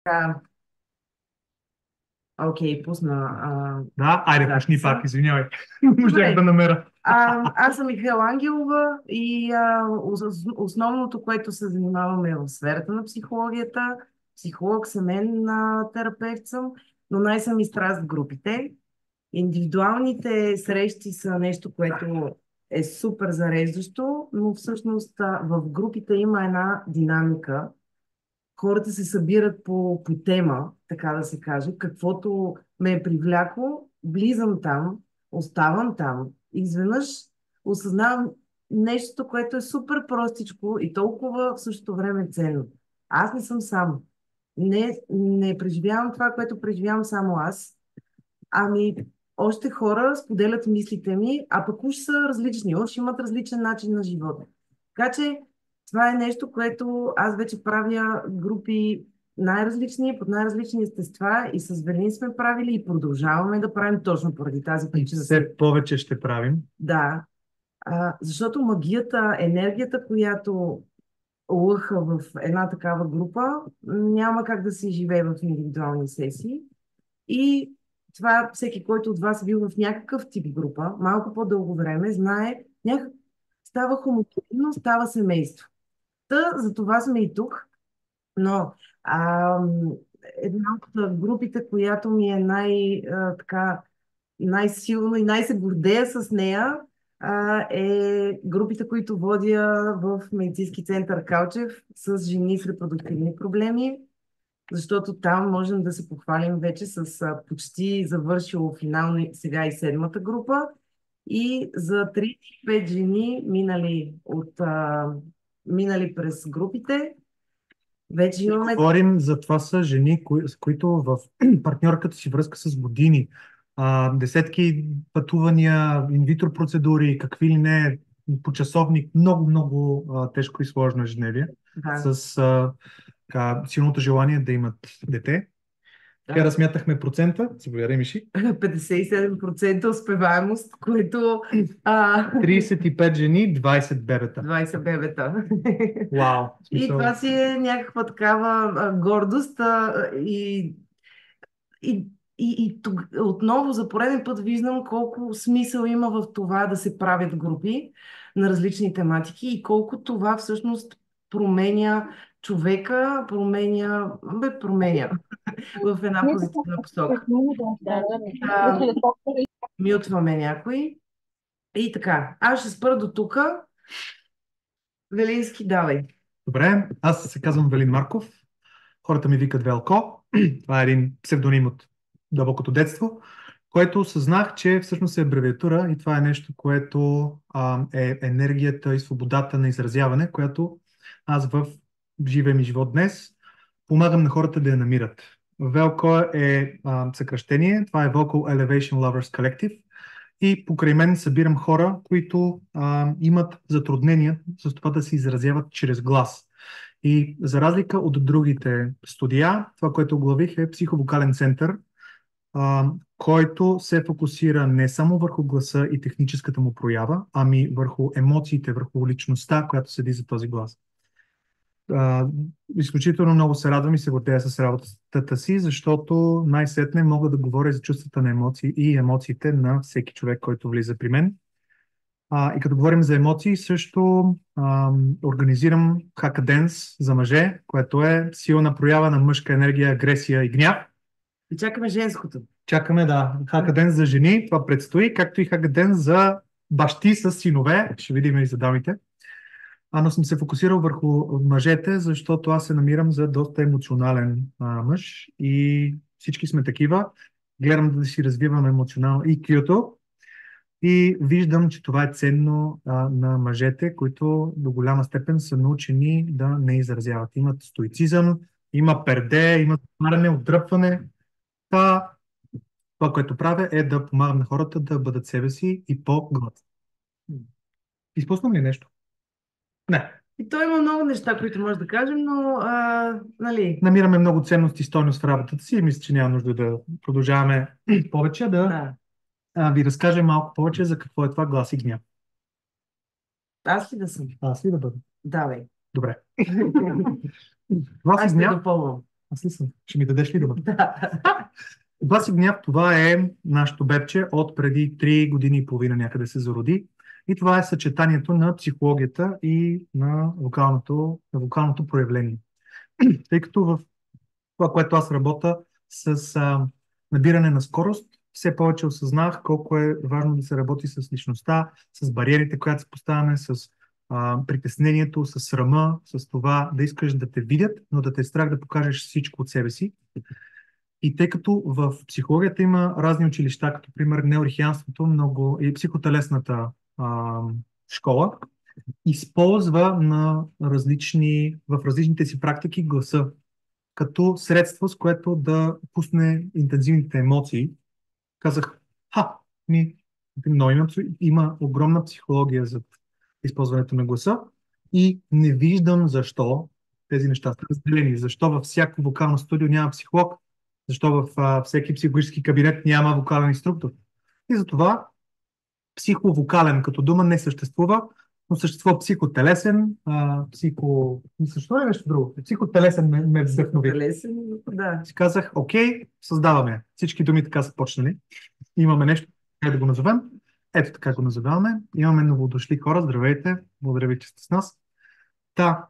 Така, окей, пусна Да, айде, почни записа. пак, извинявай. Не можах да Добре, намеря. аз съм Михаела Ангелова и основното, което се занимаваме е в сферата на психологията. Психолог съм мен, терапевт съм, но най-съм и страст в групите. Индивидуалните срещи са нещо, което е супер зареждащо, но всъщност в групите има една динамика. Хората се събират по тема, така да се каже. Каквото ме е привлякло, влизам там, оставам там. И изведнъж осъзнавам нещо, което е супер простичко и толкова в същото време ценно. Аз не съм сам. Не преживявам това, което преживявам само аз. Ами, още хора споделят мислите ми, а пък уж са различни, уж имат различен начин на живота. Така че това е нещо, което аз вече правя групи най-различни, под най-различни естества и с Велин сме правили и продължаваме да правим точно поради тази И причина. все повече ще правим. Да, защото магията, енергията, която лъха в една такава група, няма как да се живее в индивидуални сесии. И това всеки, който от вас е бил в някакъв тип група, малко по-дълго време, знае, става хомогенно, става семейство. За това сме и тук, но а, една от групите, която ми е най-силно и най-се гордея с нея, е групите, които водя в медицински център Калчев с жени с репродуктивни проблеми, защото там можем да се похвалим вече с почти завършило финално сега и седмата група и за 35 жени минали през групите. Вече И имаме. говорим за това са жени, с които в партньорката си връзка с години, десетки пътувания, инвитро процедури, какви ли не, по часовник, много, много тежко и сложно ежедневие, Да, с силното желание да имат дете. Вчера да. смятахме процента, заповядай, Миши. 57% успеваемост, което 35 жени, 20 бебета. 20 бебета. Вау, в И това смисъл. си е някаква такава гордост и, отново за пореден път виждам колко смисъл има в това да се правят групи на различни тематики и колко това всъщност променя човека, променя в една позитивна посока. А, Мютваме някой. И така, аз ще спра до тук. Велински, давай. Добре, аз се казвам Велин Марков. Хората ми викат Велко. Това е един псевдоним от дълбокото детство, което осъзнах, че всъщност е абревиатура и това е нещо, което е енергията и свободата на изразяване, която аз в живия ми живот днес помагам на хората да я намират. Велко е съкръщение, това е Vocal Elevation Lovers Collective и покрай мен събирам хора, които имат затруднения с това да се изразяват чрез глас. И за разлика от другите студия, това, което оглавих е психовокален център, който се фокусира не само върху гласа и техническата му проява, ами върху емоциите, върху личността, която седи за този глас. А, Изключително много се радвам и се гордея с работата си, защото най-сетне мога да говоря за чувствата на емоции и емоциите на всеки човек, който влиза при мен. И като говорим за емоции, също организирам Hackadance за мъже, което е силна проява на мъжка енергия, агресия и гняв. И чакаме женското. Чакаме да Hackadance за жени, това предстои, както и Hackadance за бащи с синове, ще видим и за дамите. Но съм се фокусирал върху мъжете, защото аз се намирам за доста емоционален мъж и всички сме такива. Гледам да си развивам емоционално EQ-то и виждам, че това е ценно на мъжете, които до голяма степен са научени да не изразяват. Имат стоицизъм, има перде, имат отваряне, отдръпване. Това, което правя е да помагам на хората да бъдат себе си и по-гласни. Изпуснам ли нещо? Не. И той има много неща, които може да кажем, но нали, Намираме много ценности и стойност в работата си и мисля, че няма нужда да продължаваме повече, да да. ви разкажем малко повече за какво е това глас и гняв. Аз ли да съм? Аз ли да бъда? Давай. Добре. Глас и Аз ще гняв допълвам. Аз ли съм? Ще ми дадеш ли думата? Да. Глас и гняв, това е нашето бебче от преди 3 години и половина някъде се зароди. И това е съчетанието на психологията и на вокалното проявление. Тъй като в това, което аз работя с набиране на скорост, все повече осъзнах колко е важно да се работи с личността, с бариерите, които се поставяме, с притеснението, с срама, с това да искаш да те видят, но да те е страх да покажеш всичко от себе си. И тъй като в психологията има разни училища, като пример неорихианството, много и психотелесната а, школа, използва в различните си практики гласа като средство, с което да пусне интензивните емоции. Казах, ми, много има огромна психология за използването на гласа и не виждам защо тези неща са разделени. Защо във всяко вокално студио няма психолог, защо в всеки психологически кабинет няма вокален инструктор. И затова психовокален като дума не съществува, но съществува психотелесен, Не съществува ли нещо друго? Психотелесен ме вдъхнови. Лесен, да. Си казах, окей, създаваме. Всички думи така са почнали. Имаме нещо, как да го назовем. Ето така го назоваваме. Имаме новодошли хора. Здравейте. Благодаря ви, че сте с нас. Та,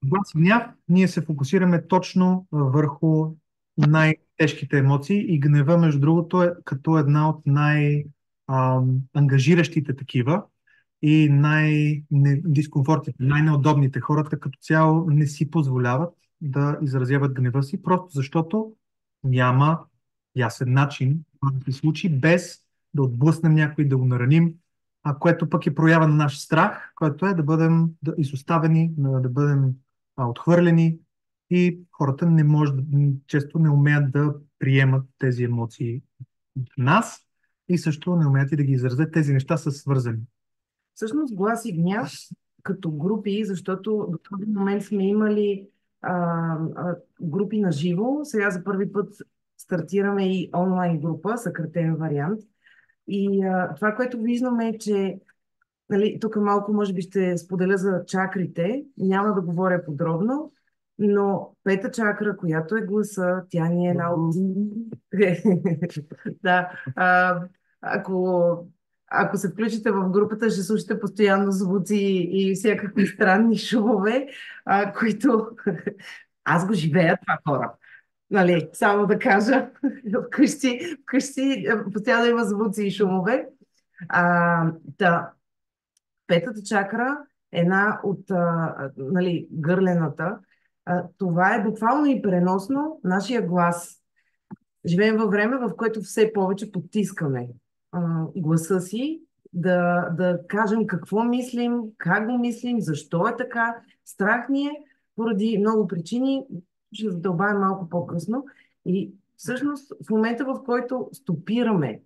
глас и гняв, ние се фокусираме точно върху най-тежките емоции и гнева, между другото, е като една от най-ангажиращите такива и най-дискомфортните, най-неудобните. Хората като цяло не си позволяват да изразяват гнева си, просто защото няма ясен начин това да се случи, без да отблъснем някой, да го нараним, което пък е проява на наш страх, който е да бъдем изоставени, да бъдем отхвърлени и хората често не умеят да приемат тези емоции от нас и също не умеят и да ги изразят. Тези неща са свързани. Всъщност глас и гняв като групи, защото до този момент сме имали групи на живо. Сега за първи път стартираме и онлайн група, съкратен вариант. И това, което виждаме е, че нали, тук малко може би ще споделя за чакрите, няма да говоря подробно, но пета чакра, която е гласа, тя ни е една от... Да, ако се включите в групата, ще слушате постоянно звуци и всякакви странни шумове, които... Аз го живея това хора. Нали, само да кажа, вкъщи постоянно има звуци и шумове. Да, петата чакра е една от нали, гърлената. Това е буквално и преносно нашия глас. Живеем във време, в което все повече потискаме гласа си, да кажем какво мислим, как го мислим, защо е така. Страх ни е поради много причини. Ще задълбаем малко по-късно. И всъщност в момента, в който стопираме,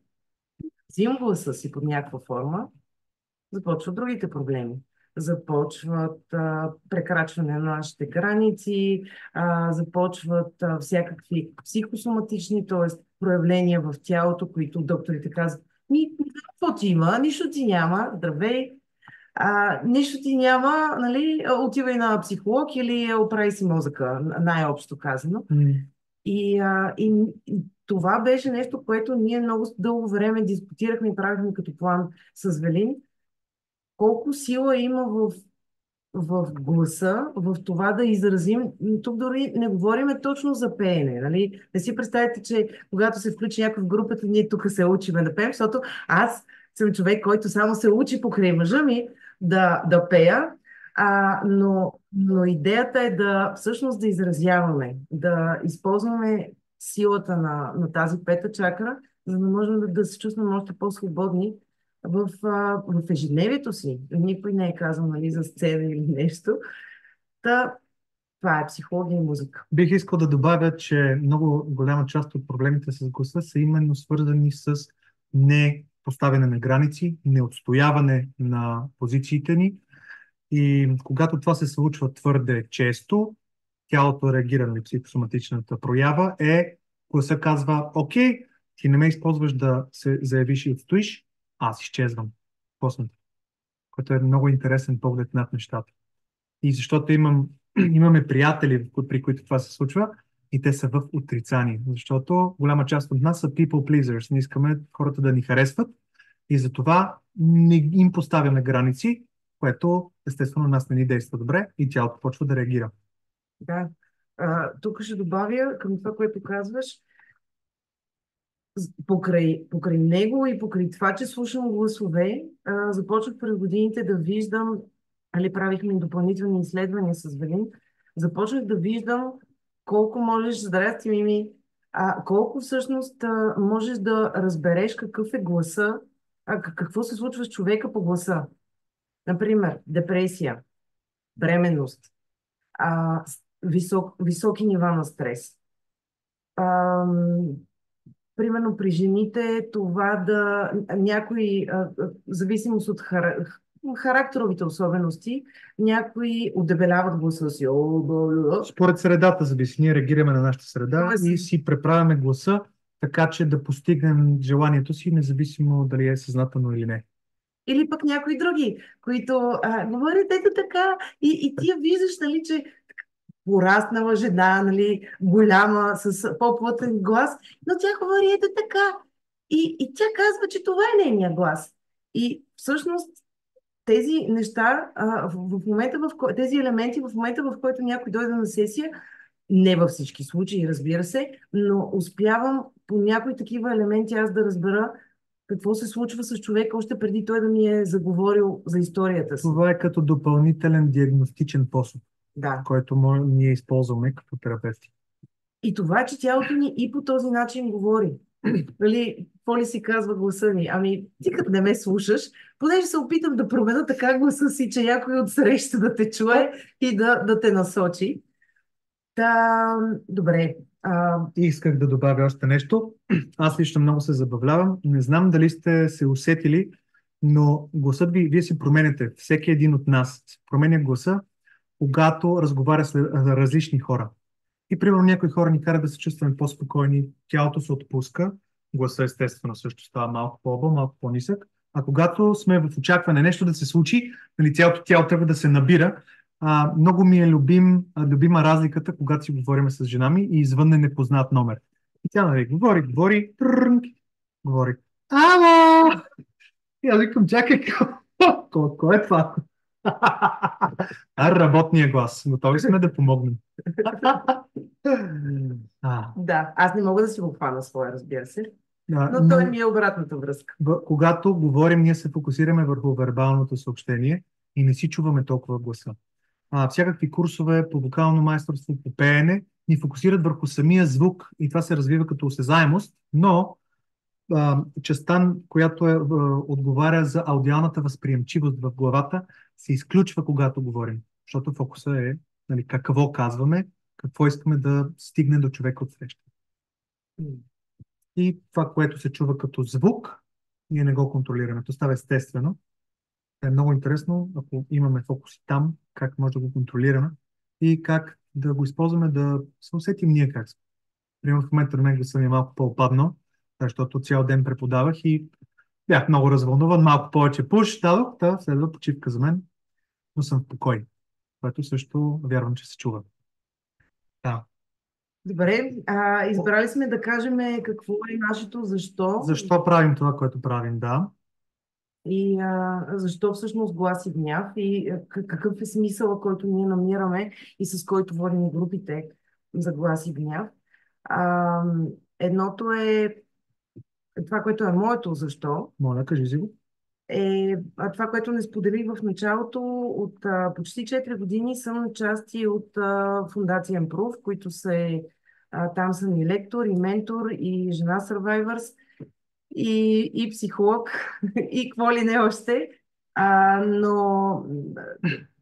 взимам гласа си под някаква форма, започват другите проблеми. Започват прекрачване на нашите граници, започват всякакви психосоматични, т.е. проявления в тялото, които докторите казват, какво ти има, нищо ти няма, здравей, нищо ти няма, нали, отивай на психолог или оправи си мозъка, най-общо казано. И това беше нещо, което ние много дълго време дискутирахме и правихме като план с Велин. Колко сила има в гласа, в това да изразим. Тук дори не говорим точно за пеене. Нали? Не си представете, че когато се включи някой в групата, ние тук се учиме да пеем, защото аз съм човек, който само се учи покрай мъжа ми да пея, но идеята е всъщност да изразяваме, да използваме силата на тази пета чакра, за да можем да се чувстваме още по-свободни в ежедневието си. Никой не е казал, нали, за сцена или нещо. Това е психология и музика. Бих искал да добавя, че много голяма част от проблемите с гласа са именно свързани с не поставяне на граници, неотстояване на позициите ни. И когато това се случва твърде често, тялото реагира на психосоматичната проява, гласа казва, окей, ти не ме използваш да се заявиш и отстоиш, аз изчезвам. После. Което е много интересен поглед над нещата. И защото имаме приятели, при които това се случва, и те са в отрицание, защото голяма част от нас са people pleasers. Не искаме хората да ни харесват и затова не им поставяме граници, което естествено нас не ни действа добре и тялото почва да реагира. Да. Тук ще добавя към това, което казваш. Покрай него и покрай това, че слушам гласове, започнах през годините да виждам, али правихме и допълнителни изследвания с Велин, започнах да виждам колко можеш, здрасти, Мими, колко всъщност можеш да разбереш какъв е гласа, какво се случва с човека по гласа. Например, депресия, бременност, високи нива на стрес. Примерно при жените това да някои, зависимост от характеровите особености, някои удебеляват гласа си. Според средата зависи. Ние реагираме на нашата среда и си преправяме гласа, така че да постигнем желанието си, независимо дали е съзнателно или не. Или пък някои други, които говорят ето така и ти я виждаш, нали, че пораснала жена, нали, голяма, с по-плътен глас, но тя говори ето така. И тя казва, че това е нейния глас. И всъщност тези неща, в момента, тези елементи, в момента, в който някой дойде на сесия, не във всички случаи, разбира се, но успявам по някои такива елементи аз да разбера какво се случва с човека, още преди той да ми е заговорил за историята си. Това е като допълнителен диагностичен способ, Да. който ние използваме като терапевти. И това, че тялото ни и по този начин говори. Нали, какво ли си казва гласа ми? Ами, ти като не ме слушаш, понеже се опитам да променя така гласа си, че някой от среща да те чуе и да те насочи. Добре. Исках да добавя още нещо. Аз лично много се забавлявам. Не знам дали сте се усетили, но гласът ви, вие си променяте. Всеки един от нас си променя гласа, когато разговаря с различни хора. И примерно някои хора ни карат да се чувстваме по-спокойни, тялото се отпуска, гласа естествено също става малко по-объл, малко по-нисък. А когато сме в очакване нещо да се случи, нали, цялото тяло трябва да се набира. Много ми е любима разликата, когато си говорим с жена ми и извън е непознат номер. И тя нали, говори, говори. Ало! И аз викам, чакай, кой е това? Работния глас. Готови сме да помогнем. Да, аз не мога да си го хвана своя, разбира се. Да, но той ми е обратната връзка. Когато говорим, ние се фокусираме върху вербалното съобщение и не си чуваме толкова гласа. Всякакви курсове по вокално майсторство, по пеене ни фокусират върху самия звук и това се развива като осезаемост, но частта, която отговаря за аудиалната възприемчивост в главата, се изключва, когато говорим, защото фокуса е нали, какво казваме, какво искаме да стигне до човека от среща. И това, което се чува като звук, ние не го контролираме. То става естествено. Е много интересно, ако имаме фокус там, как може да го контролираме и как да го използваме да се усетим ние как сме. Примерно в момента на мен гласа ми е малко по-опаднал, защото цял ден преподавах и бях много развълнуван, малко повече пуш дадох, следва почивка за мен, но съм в покой, което също вярвам, че се чува. Да. Добре, избрали сме да кажем какво е нашето защо. Защо правим това, което правим, да. И защо всъщност глас и гняв и какъв е смисъла, който ние намираме и с който водим групите за глас и гняв. Едното е това, което е моето защо. Моля, кажи си го. Това, което не споделих в началото, от почти 4 години съм части от Фундация Improve, които там съм и лектор, и ментор, и жена Survivors, и психолог, и какво ли не още. Но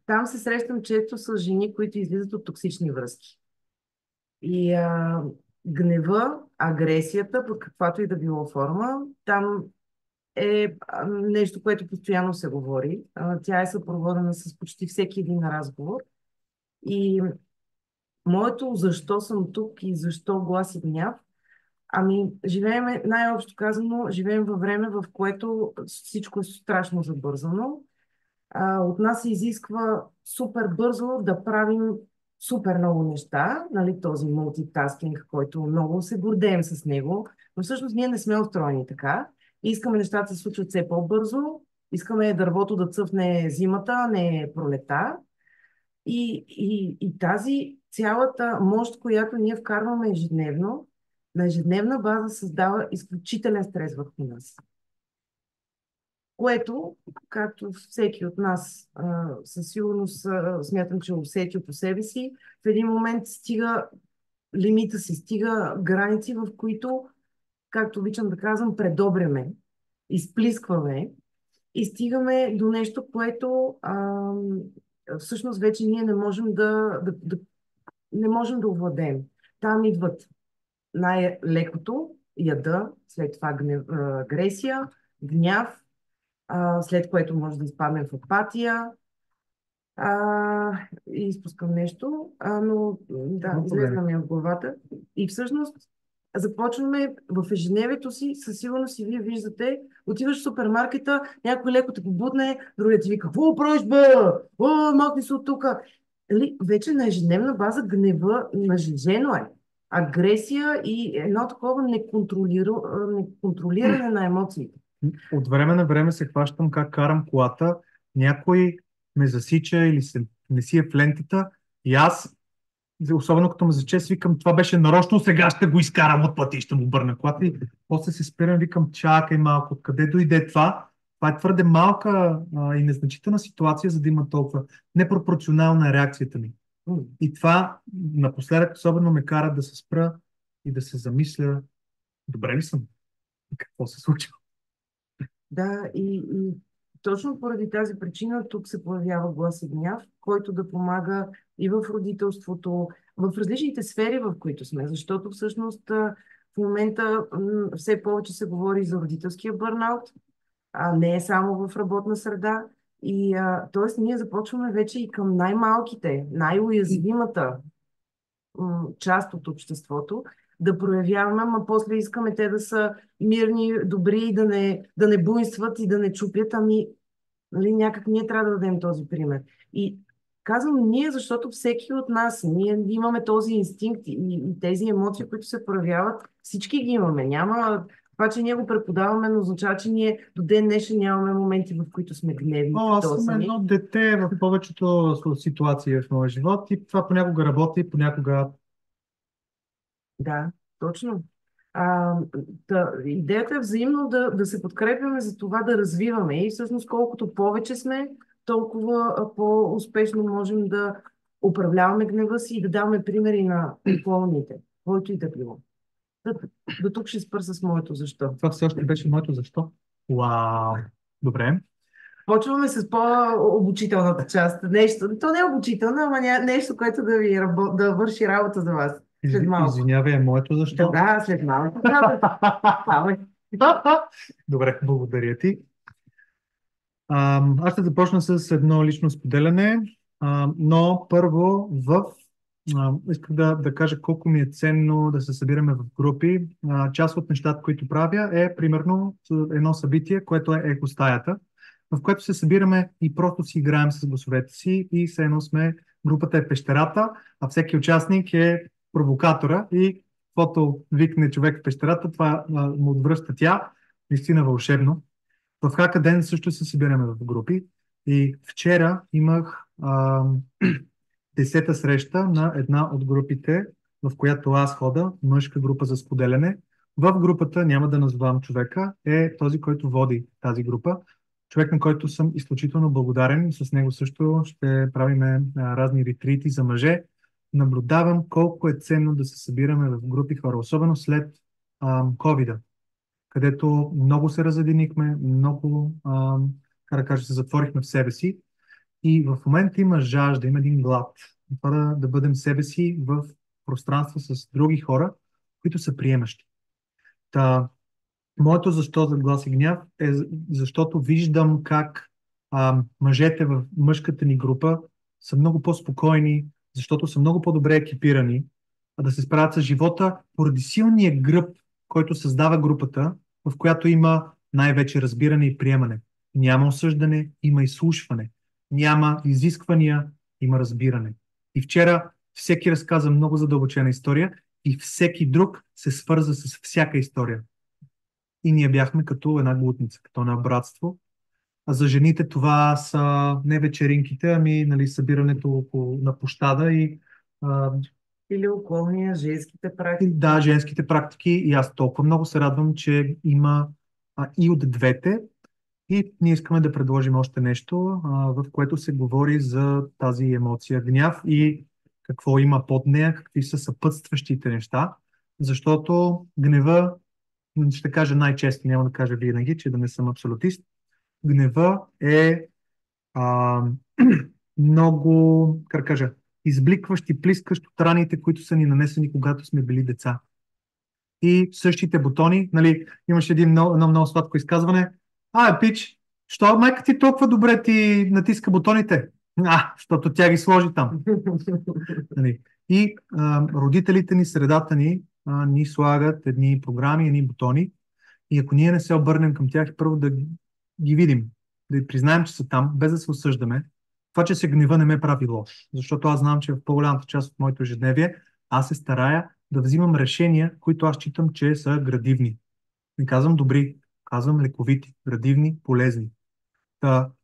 там се срещам често с жени, които излизат от токсични връзки. И гнева, агресията, под каквато и да било форма, там е нещо, което постоянно се говори. Тя е съпроводена с почти всеки един разговор. И моето защо съм тук и защо глас и гняв, живеем, най-общо казано, живеем във време, в което всичко е страшно забързано. От нас се изисква супер бързо да правим супер много неща, нали, този мултитаскинг, който много се гордеем с него, но всъщност ние не сме устроени така. И искаме нещата да се случват все по-бързо, искаме дървото да цъфне зимата, а не пролета. И тази цялата мощ, която ние вкарваме ежедневно, на ежедневна база създава изключителен стрес върху нас. Което, както всеки от нас със сигурност смятам, че усетил по себе си, в един момент стига лимита си, стига граници, в които, както обичам да казвам, предобряме, изплискваме и стигаме до нещо, което всъщност вече ние не можем не можем да овладеем. Там идват най-лекото яда, след това агресия, гняв, след което може да изпаднем в апатия. И изпускам нещо, но да, излезна ми от главата. И всъщност започваме в ежедневието си, със сигурност и вие виждате, отиваш в супермаркета, някой леко те побутне, другият ти вика, какво правиш, бе? О, махни се от тук. Вече на ежедневна база гнева нажежено е. Агресия и едно такова неконтролиране на емоциите. От време на време се хващам как карам колата, някой ме засича или не си е в лентата и аз, особено като ме заче, викам, това беше нарочно, сега ще го изкарам от пътя и ще му обърна колата. И после се спирам, викам, чакай малко, откъде дойде това? Това е твърде малка и незначителна ситуация, за да има толкова непропорционална реакцията ми. И това напоследък особено ме кара да се спра и да се замисля, добре ли съм? Какво се случва? Да, и точно поради тази причина тук се появява глас и гняв, който да помага и в родителството, в различните сфери, в които сме, защото всъщност в момента все повече се говори за родителския бърнаут, а не е само в работна среда. И т.е. ние започваме вече и към най-малките, най-уязвимата част от обществото, да проявяваме, ама после искаме те да са мирни, добри и да не буйстват и да не чупят, нали, някак ние трябва да дадем този пример. И казвам ние, защото всеки от нас, ние имаме този инстинкт и тези емоции, които се проявяват, всички ги имаме. Няма това, че ние го преподаваме, но означава, че ние до ден днешен нямаме моменти, в които сме гневни. Аз съм едно дете в повечето ситуации в моя живот и това понякога работи, понякога... Да, точно. Идеята е взаимно да се подкрепяме за това да развиваме и всъщност колкото повече сме, толкова по-успешно можем да управляваме гнева си и да даваме примери на околните, който и да било. До тук ще спра с моето защо. Това все още беше моето защо. Вау! Добре. Почваме с по-обучителната част. Нещо, то не е обучително, ама нещо, което да върши работа за вас. След малко. Извинявай, моето защо? Да, след малко. Добре, благодаря ти. Аз ще започна с едно лично споделяне, но първо исках да кажа колко ми е ценно да се събираме в групи. Част от нещата, които правя е примерно едно събитие, което е екостаята, в което се събираме и просто си играем с гласовете си и все едно сме, групата е пещерата, а всеки участник е провокатора и каквото викне човек в пещерата, това му отвръща тя. Наистина вълшебно. В Хакаден също се събираме в групи и вчера имах 10-та среща на една от групите, в която аз хода, мъжка група за споделяне. В групата, няма да назовавам човека, е този, който води тази група. Човек, на който съм изключително благодарен. С него също ще правим разни ретрити за мъже. Наблюдавам колко е ценно да се събираме в групи хора, особено след COVID-а, където много се разединихме, много, се затворихме в себе си. И в момента има жажда, има един глад. Това да бъдем себе си в пространство с други хора, които са приемащи. Моето защо за глас и гняв е защото виждам как мъжете в мъжката ни група са много по-спокойни, защото са много по-добре екипирани, да се справят с живота поради силния гръб, който създава групата, в която има най-вече разбиране и приемане. Няма осъждане, има изслушване. Няма изисквания, има разбиране. И вчера Всеки разказа много задълбочена история и всеки друг се свърза с всяка история. И ние бяхме като една глутница, като едно братство. А за жените това са не вечеринките, ами нали, събирането на площада и а, Или околния, женските практики. да, женските практики. И аз толкова много се радвам, че има и от двете. И ние искаме да предложим още нещо, в което се говори за тази емоция гняв и какво има под нея, какви са съпътстващите неща. Защото гнева, ще кажа най-често, няма да кажа винаги, че да не съм абсолютист, гнева е а, много, как кажа, избликващ и плискащ от раните, които са ни нанесени, когато сме били деца. И същите бутони, нали, имаше едно много сладко изказване. Пич, що майка ти толкова добре ти натиска бутоните? Защото тя ги сложи там. Нали. И родителите ни, средата ни, ни слагат едни програми, едни бутони. И ако ние не се обърнем към тях, първо да ги видим, да признаем, че са там, без да се осъждаме, това, че се гнева, не ме прави лош. Защото аз знам, че в по-голямата част от моето ежедневие аз се старая да взимам решения, които аз считам, че са градивни. Не казвам добри, казвам лековити, градивни, полезни.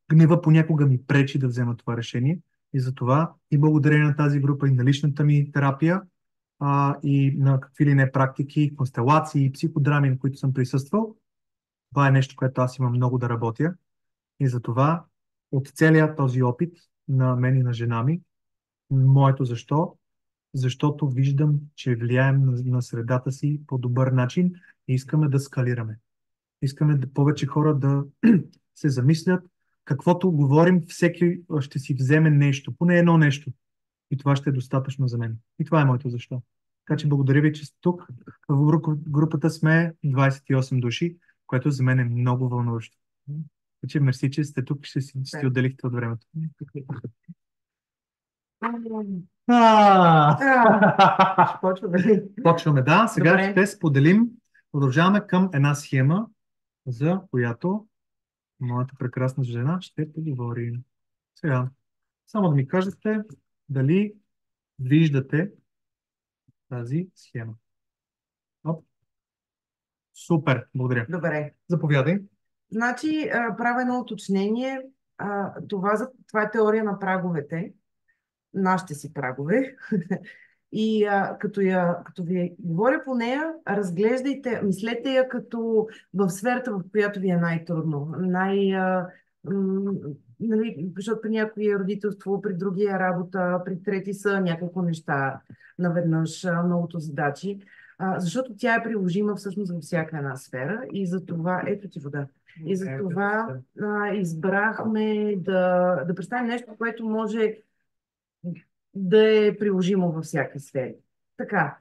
Гнева понякога ми пречи да взема това решение и затова и благодарение на тази група и на личната ми терапия и на какви ли не практики, констелации, психодрами, на които съм присъствал, това е нещо, което аз имам много да работя и затова от целият този опит на мен и на жена ми, моето защо? Защото виждам, че влияем на средата си по добър начин и искаме да скалираме. Искаме повече хора да се замислят, каквото говорим, всеки ще си вземе нещо, поне едно нещо. И това ще е достатъчно за мен. И това е моето защо. Така че благодаря ви, че сте тук. В групата сме 28 души, което за мен е много вълнуващо. Така че мерси, че сте тук и ще си отделихте от времето. Почваме, да. Сега Добре. ще споделим. Продължаваме към една схема, за която моята прекрасна жена ще поговори. Сега, само да ми кажете дали виждате тази схема. Оп. Супер, благодаря. Добре. Заповядай. Значи, правя едно уточнение. Това е теория на праговете, нашите си прагове. И като ви говоря по нея, разглеждайте, мислете я като в сферата, в която ви е най-трудно. Нали, защото при някои е родителство, при други е работа, при трети са няколко неща наведнъж, многото задачи. Защото тя е приложима всъщност във всяка една сфера и за това, ето ти вода. И за това избрахме да представим нещо, което може да е приложимо във всяка сфера. Така,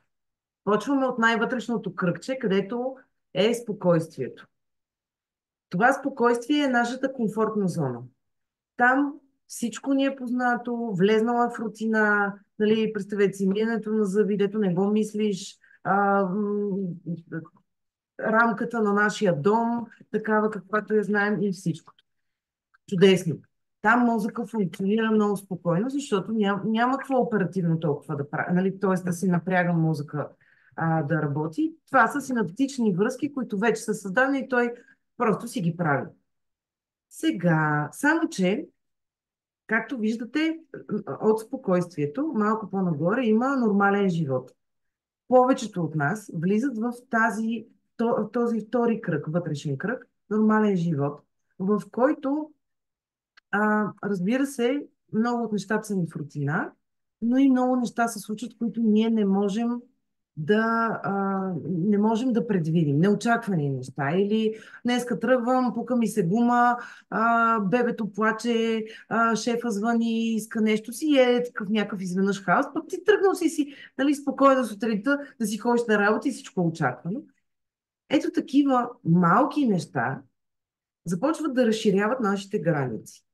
почваме от най-вътрешното кръгче, където е спокойствието. Това спокойствие е нашата комфортна зона. Там всичко ни е познато, влезнала в рутина, нали, представете си миенето на зъби, дето не го мислиш, рамката на нашия дом, такава каквато я знаем и всичко. Чудесно. Там мозъка функционира много спокойно, защото няма какво оперативно толкова да прави, нали? Т.е. да си напряга мозъка да работи. Това са синаптични връзки, които вече са създадени и той просто си ги прави. Сега, само че, както виждате, от спокойствието, малко по-нагоре има нормален живот. Повечето от нас влизат в този втори кръг, вътрешен кръг, нормален живот, в който разбира се, много от нещата са ни в рутина, но и много неща се случват, които ние не можем да предвидим. Неочаквани неща. Или днеска тръгвам, пука ми се гума, бебето плаче, шефа звъни, иска нещо си и е такъв някакъв изведнъж хаос, пък ти тръгнал си нали, спокойно сутринта да си ходиш на работа и всичко е очаквано. Ето такива малки неща започват да разширяват нашите граници.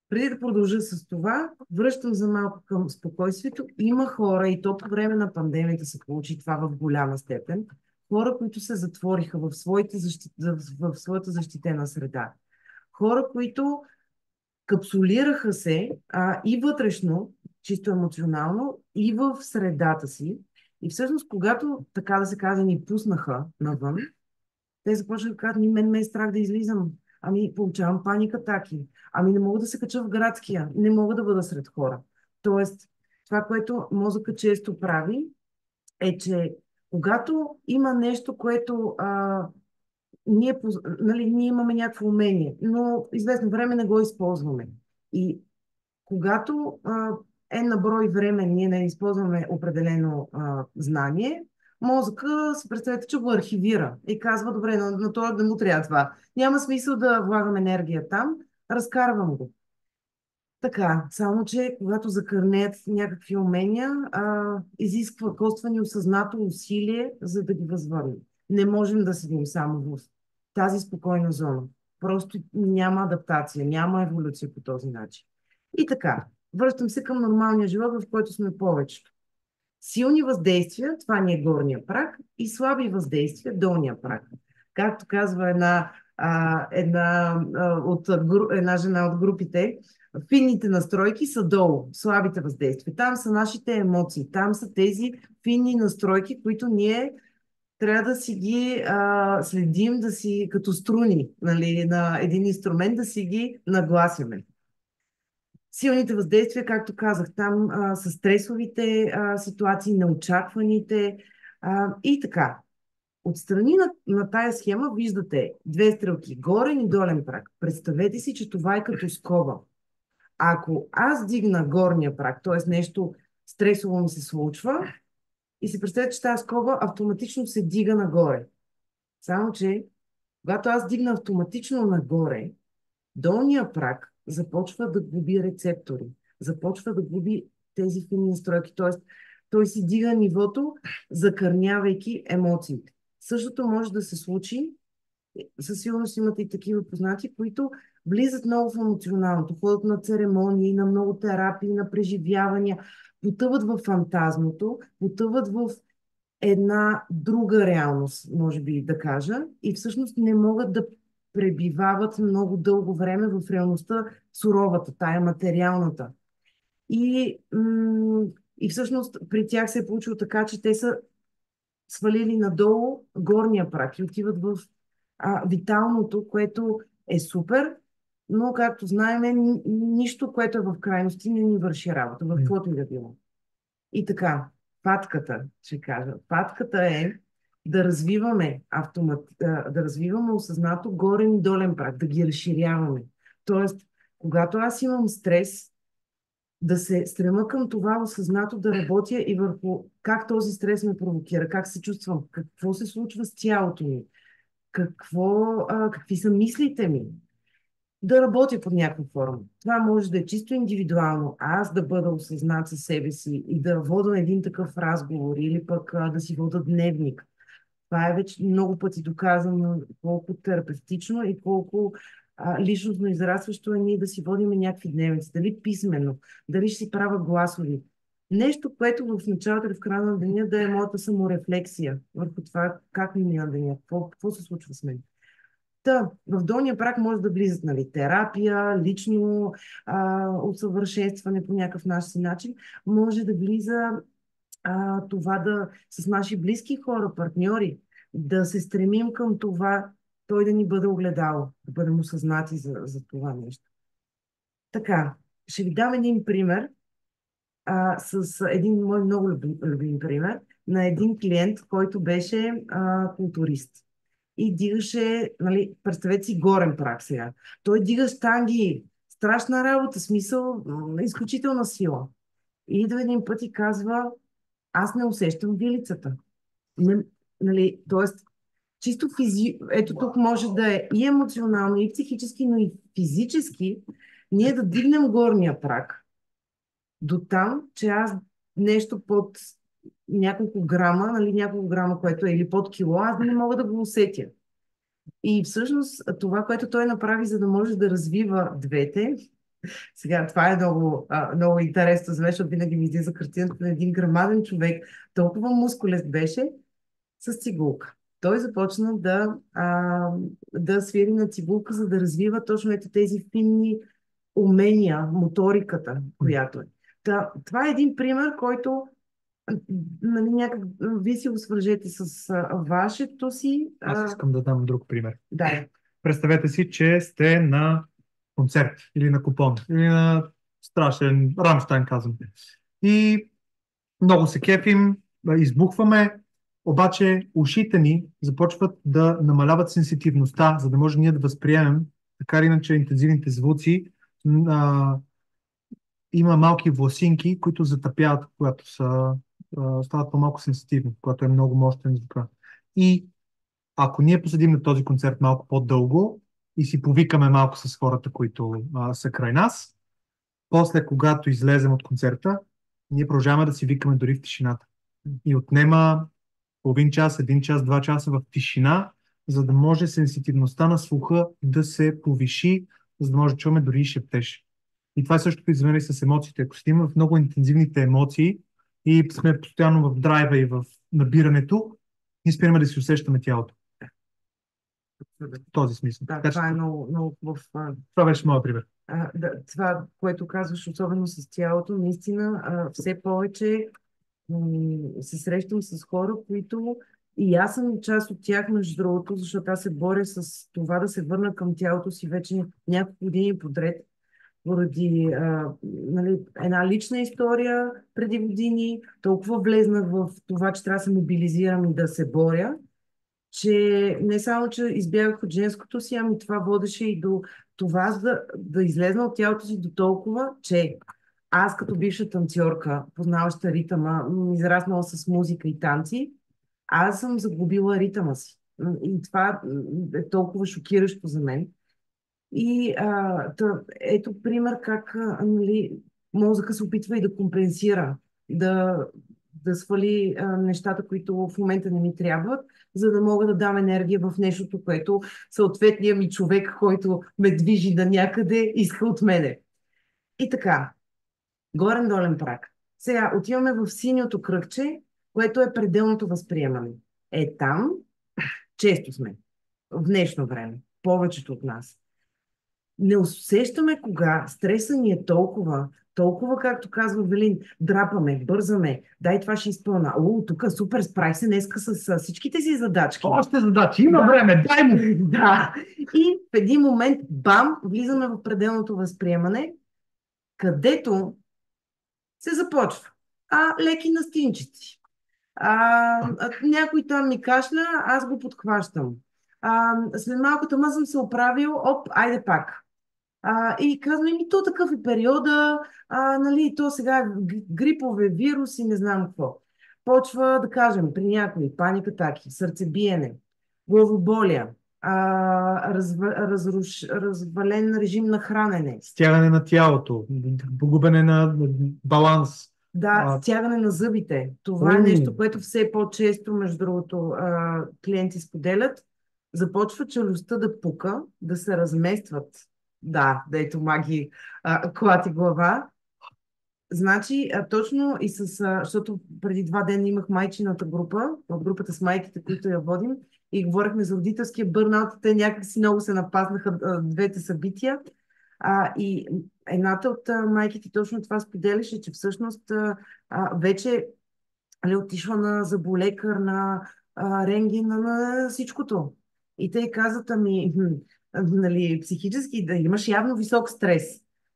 Преди да продължа с това, връщам за малко към спокойствието. Има хора, и то по време на пандемията се получи това в голяма степен, хора, които се затвориха в своята защитена среда. Хора, които капсулираха се и вътрешно, чисто емоционално и в средата си. И всъщност, когато, така да се каже, ни пуснаха навън, те започнаха да казват: мен ме е страх да излизам. Ами, получавам паник атаки. Ами, не мога да се кача в градския. Не мога да бъда сред хора. Тоест, това, което мозъкът често прави, е, че когато има нещо, което ние имаме някакво умение, но известно време не го използваме. И когато на брой време ние не използваме определено знание, мозъка се представете, че го архивира и казва: добре, на това да му трябва това. Няма смисъл да влагам енергия там, разкарвам го. Така, само че когато закърнеят някакви умения, изисква костване и осъзнато усилие, за да ги възвърнем. Не можем да седим само в тази спокойна зона. Просто няма адаптация, няма еволюция по този начин. И така, връщам се към нормалния живот, в който сме повечето. Силни въздействия, това ни е горния праг, и слаби въздействия, долния праг. Както казва една жена от групите, финните настройки са долу, слабите въздействия. Там са нашите емоции, там са тези финни настройки, които ние трябва да си ги следим, да си като струни, нали, на един инструмент, да си ги нагласяме. Силните въздействия, както казах, там са стресовите ситуации, неочакваните и така. Отстрани на тая схема виждате две стрелки, горен и долен праг. Представете си, че това е като скоба. Ако аз дигна горния праг, т.е. нещо стресово ми се случва, и се представете, че тази скоба автоматично се дига нагоре. Само че, когато аз дигна автоматично нагоре, долния праг започва да губи рецептори, започва да губи тези финни настройки, т.е. той си дига нивото, закърнявайки емоциите. Същото може да се случи, със сигурност имате и такива познати, които влизат много в емоционалното, ходят на церемонии, на много терапии, на преживявания, потъват в фантазмото, потъват в една друга реалност, може би да кажа, и всъщност не могат да пребивават много дълго време в реалността, суровата, тая материалната. И всъщност при тях се е получило така, че те са свалили надолу горния прак и отиват в виталното, което е супер, но както знаем, нищо, което е в крайности, не ни върши работа, в каквото и да било. И така, патката, ще кажа. Патката е да развиваме да развиваме осъзнато горен и долен праг, да ги разширяваме. Тоест, когато аз имам стрес, да се стрема към това осъзнато да работя и върху как този стрес ме провокира, как се чувствам, какво се случва с тялото ми, какви са мислите ми, да работя под някаква форма. Това може да е чисто индивидуално, аз да бъда осъзнат със себе си и да вода един такъв разговор или пък да си вода дневник. Това е вече много пъти доказано колко терапевтично и колко личностно израстващо е ние да си водим някакви дневници. Дали писменно, дали ще си правя гласови. Нещо, което в началото или в края на деня да е моята саморефлексия върху това как ми мина деня, какво се случва с мен. В долния праг може да влизат, нали, терапия, лично усъвършенстване по някакъв начин. Може да влиза това с наши близки хора, партньори, да се стремим към това той да ни бъде огледал, да бъдем осъзнати за това нещо. Така, ще ви дам един пример с един мой много любим пример на един клиент, който беше културист. И дигаше, нали, представете си горен праг сега. Той дига штанги, страшна работа, смисъл, изключителна сила. И идва един път и казва: аз не усещам вилицата. Нали, тоест, чисто ето тук може да е и емоционално, и психически, но и физически, ние да дигнем горния праг до там, че аз нещо под няколко грама, нали, няколко грама, което е, или под кило, аз не мога да го усетя. И всъщност това, което той направи, за да може да развива двете, сега това е много интересно, защото винаги ми излиза картината на един грамаден човек, толкова мускулест беше, с цигулка. Той започна да свири на цигулка, за да развива точно тези финни умения, моториката, която е. Това е един пример, който нали, някак вие си го свържете с вашето си. Аз искам да дам друг пример. Да. Представете си, че сте на концерт или на купон, или на страшен Рамштайн, казвам. И много се кефим, избухваме, обаче ушите ни започват да намаляват сенситивността, за да може ние да възприемем така или иначе интензивните звуци. А, Има малки власинки, които затъпяват, когато стават по-малко сенситивни, когато е много мощен звука. И ако ние поседим на този концерт малко по-дълго и си повикаме малко с хората, които са край нас, после, когато излезем от концерта, ние продължаваме да си викаме дори в тишината. И отнема половин час, един час, два часа в тишина, за да може сенситивността на слуха да се повиши, за да може да чуваме дори и шептеж. И това е също извинение с емоциите. Ако седим в много интензивните емоции и сме постоянно в драйва и в набирането, ние спираме да си усещаме тялото. В този смисъл. Да, Така, това е много хубав. Това беше моят пример. Да, това, което казваш, особено с тялото, наистина все повече се срещам с хора, които и аз съм част от тях, между другото, защото аз се боря с това да се върна към тялото си вече няколко години подред, поради нали, една лична история преди години, толкова влезнах в това, че трябва да се мобилизирам и да се боря, че не само, че избягах от женското си, ами това водеше и до това, да излезна от тялото си до толкова, че аз като бивша танцорка, познаваща ритъма, израснала с музика и танци, аз съм загубила ритъма си. И това е толкова шокиращо за мен. И ето пример как нали, мозъка се опитва и да компенсира, да, да свали нещата, които в момента не ми трябват, за да мога да дам енергия в нещото, което съответния ми човек, който ме движи на някъде, иска от мене. И така, горен-долен прак. Сега отиваме в синьото кръгче, което е пределното възприемане. Там често сме в днешно време, повечето от нас. Не усещаме кога стреса ни е толкова, както казва Велин, драпаме, бързаме, дай това ще изпълна. Тук супер, справих се днеска с всичките си задачки. Още задачи, има време, дай му! Да. И в един момент, бам, влизаме в пределното възприемане, където се започва. Леки настинчици. Някой там ми кашля, аз го подхващам. След малко тъма съм се оправил, айде пак. И казваме, то такъв е периода, нали, то сега грипове, вируси, не знам какво. Почва, да кажем, при някои паникатаки, сърцебиене, главоболия, развален режим на хранене. Стягане на тялото, погубене на баланс. Да, стягане на зъбите. Това е нещо, което все по-често, между другото, клиенти споделят. Започва челюстта да пука, да се разместват. Да, ето маги клати глава. Значи, точно и защото преди 2 дена имах майчината група, от групата с майките, които я водим, и говорихме за родителския бърнаут. Те някакси много се напаснаха двете събития. И едната от майките точно това споделяше, че всъщност вече отишла на зъболекар, на рентген, на всичкото. И те казват, нали, психически да имаш явно висок стрес.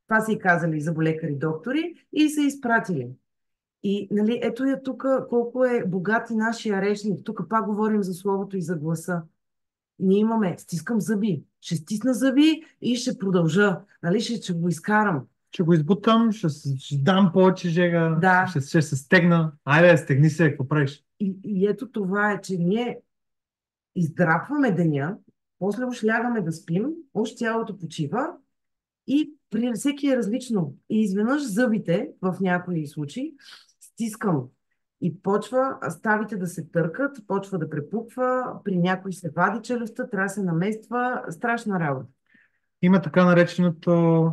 Това са и казали зъболекари, доктори и са изпратили. И нали, ето я тук колко е богат и нашия речник. Тук пак говорим за словото и за гласа. Ние имаме, стискам зъби, ще стисна зъби и ще продължа. Нали, ще го изкарам. Ще го избутам, ще дам повече жега, да. ще се стегна. Айде, стегни се, какво правиш? И ето това е, че ние издрапваме деня, после уж лягаме да спим, уж тялото почива и при всеки е различно. И изведнъж зъбите, в някои случаи, стискам. И почва ставите да се търкат, почва да препуква, при някой се вади челюстта, трябва да се намества. Страшна работа. Има така нареченото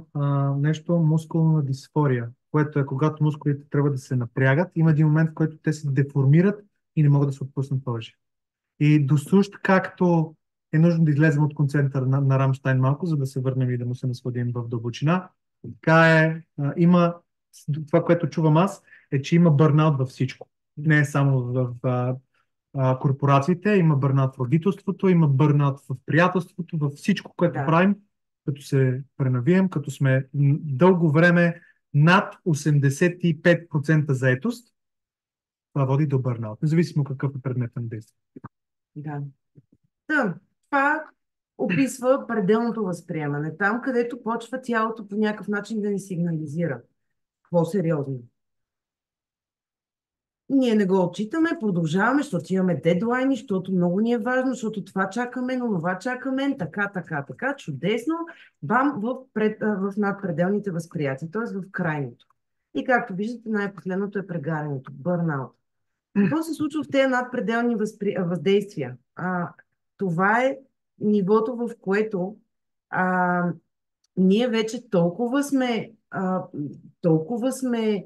нещо мускулна дисфория, което е когато мускулите трябва да се напрягат. Има един момент, в който те се деформират и не могат да се отпуснат повече. И досущ както е нужно да излезем от концерта на Рамштайн малко, за да се върнем и да му се насладим в дълбочина, така има това, което чувам аз, е, че има бърнаут във всичко. Не е само в корпорациите, има бърнаут в родителството, има бърнаут в приятелството, във всичко, което Да. правим, като се пренавием, като сме дълго време над 85% заетост, това води до бърнаут, независимо какъв е предмет на действие. Да. Това описва пределното възприемане. Там, където почва тялото по някакъв начин да ни сигнализира. По-сериозно. Ние не го отчитаме, продължаваме, защото имаме дедлайни, защото много ни е важно, защото това чакаме, но това чакаме, така, чудесно, бам, в надпределните възприятия, т.е. в крайното. И както виждате, най-последното е прегарянето, бърнаут. Какво се случва в тези надпределни въздействия? Това е нивото, в което ние вече толкова сме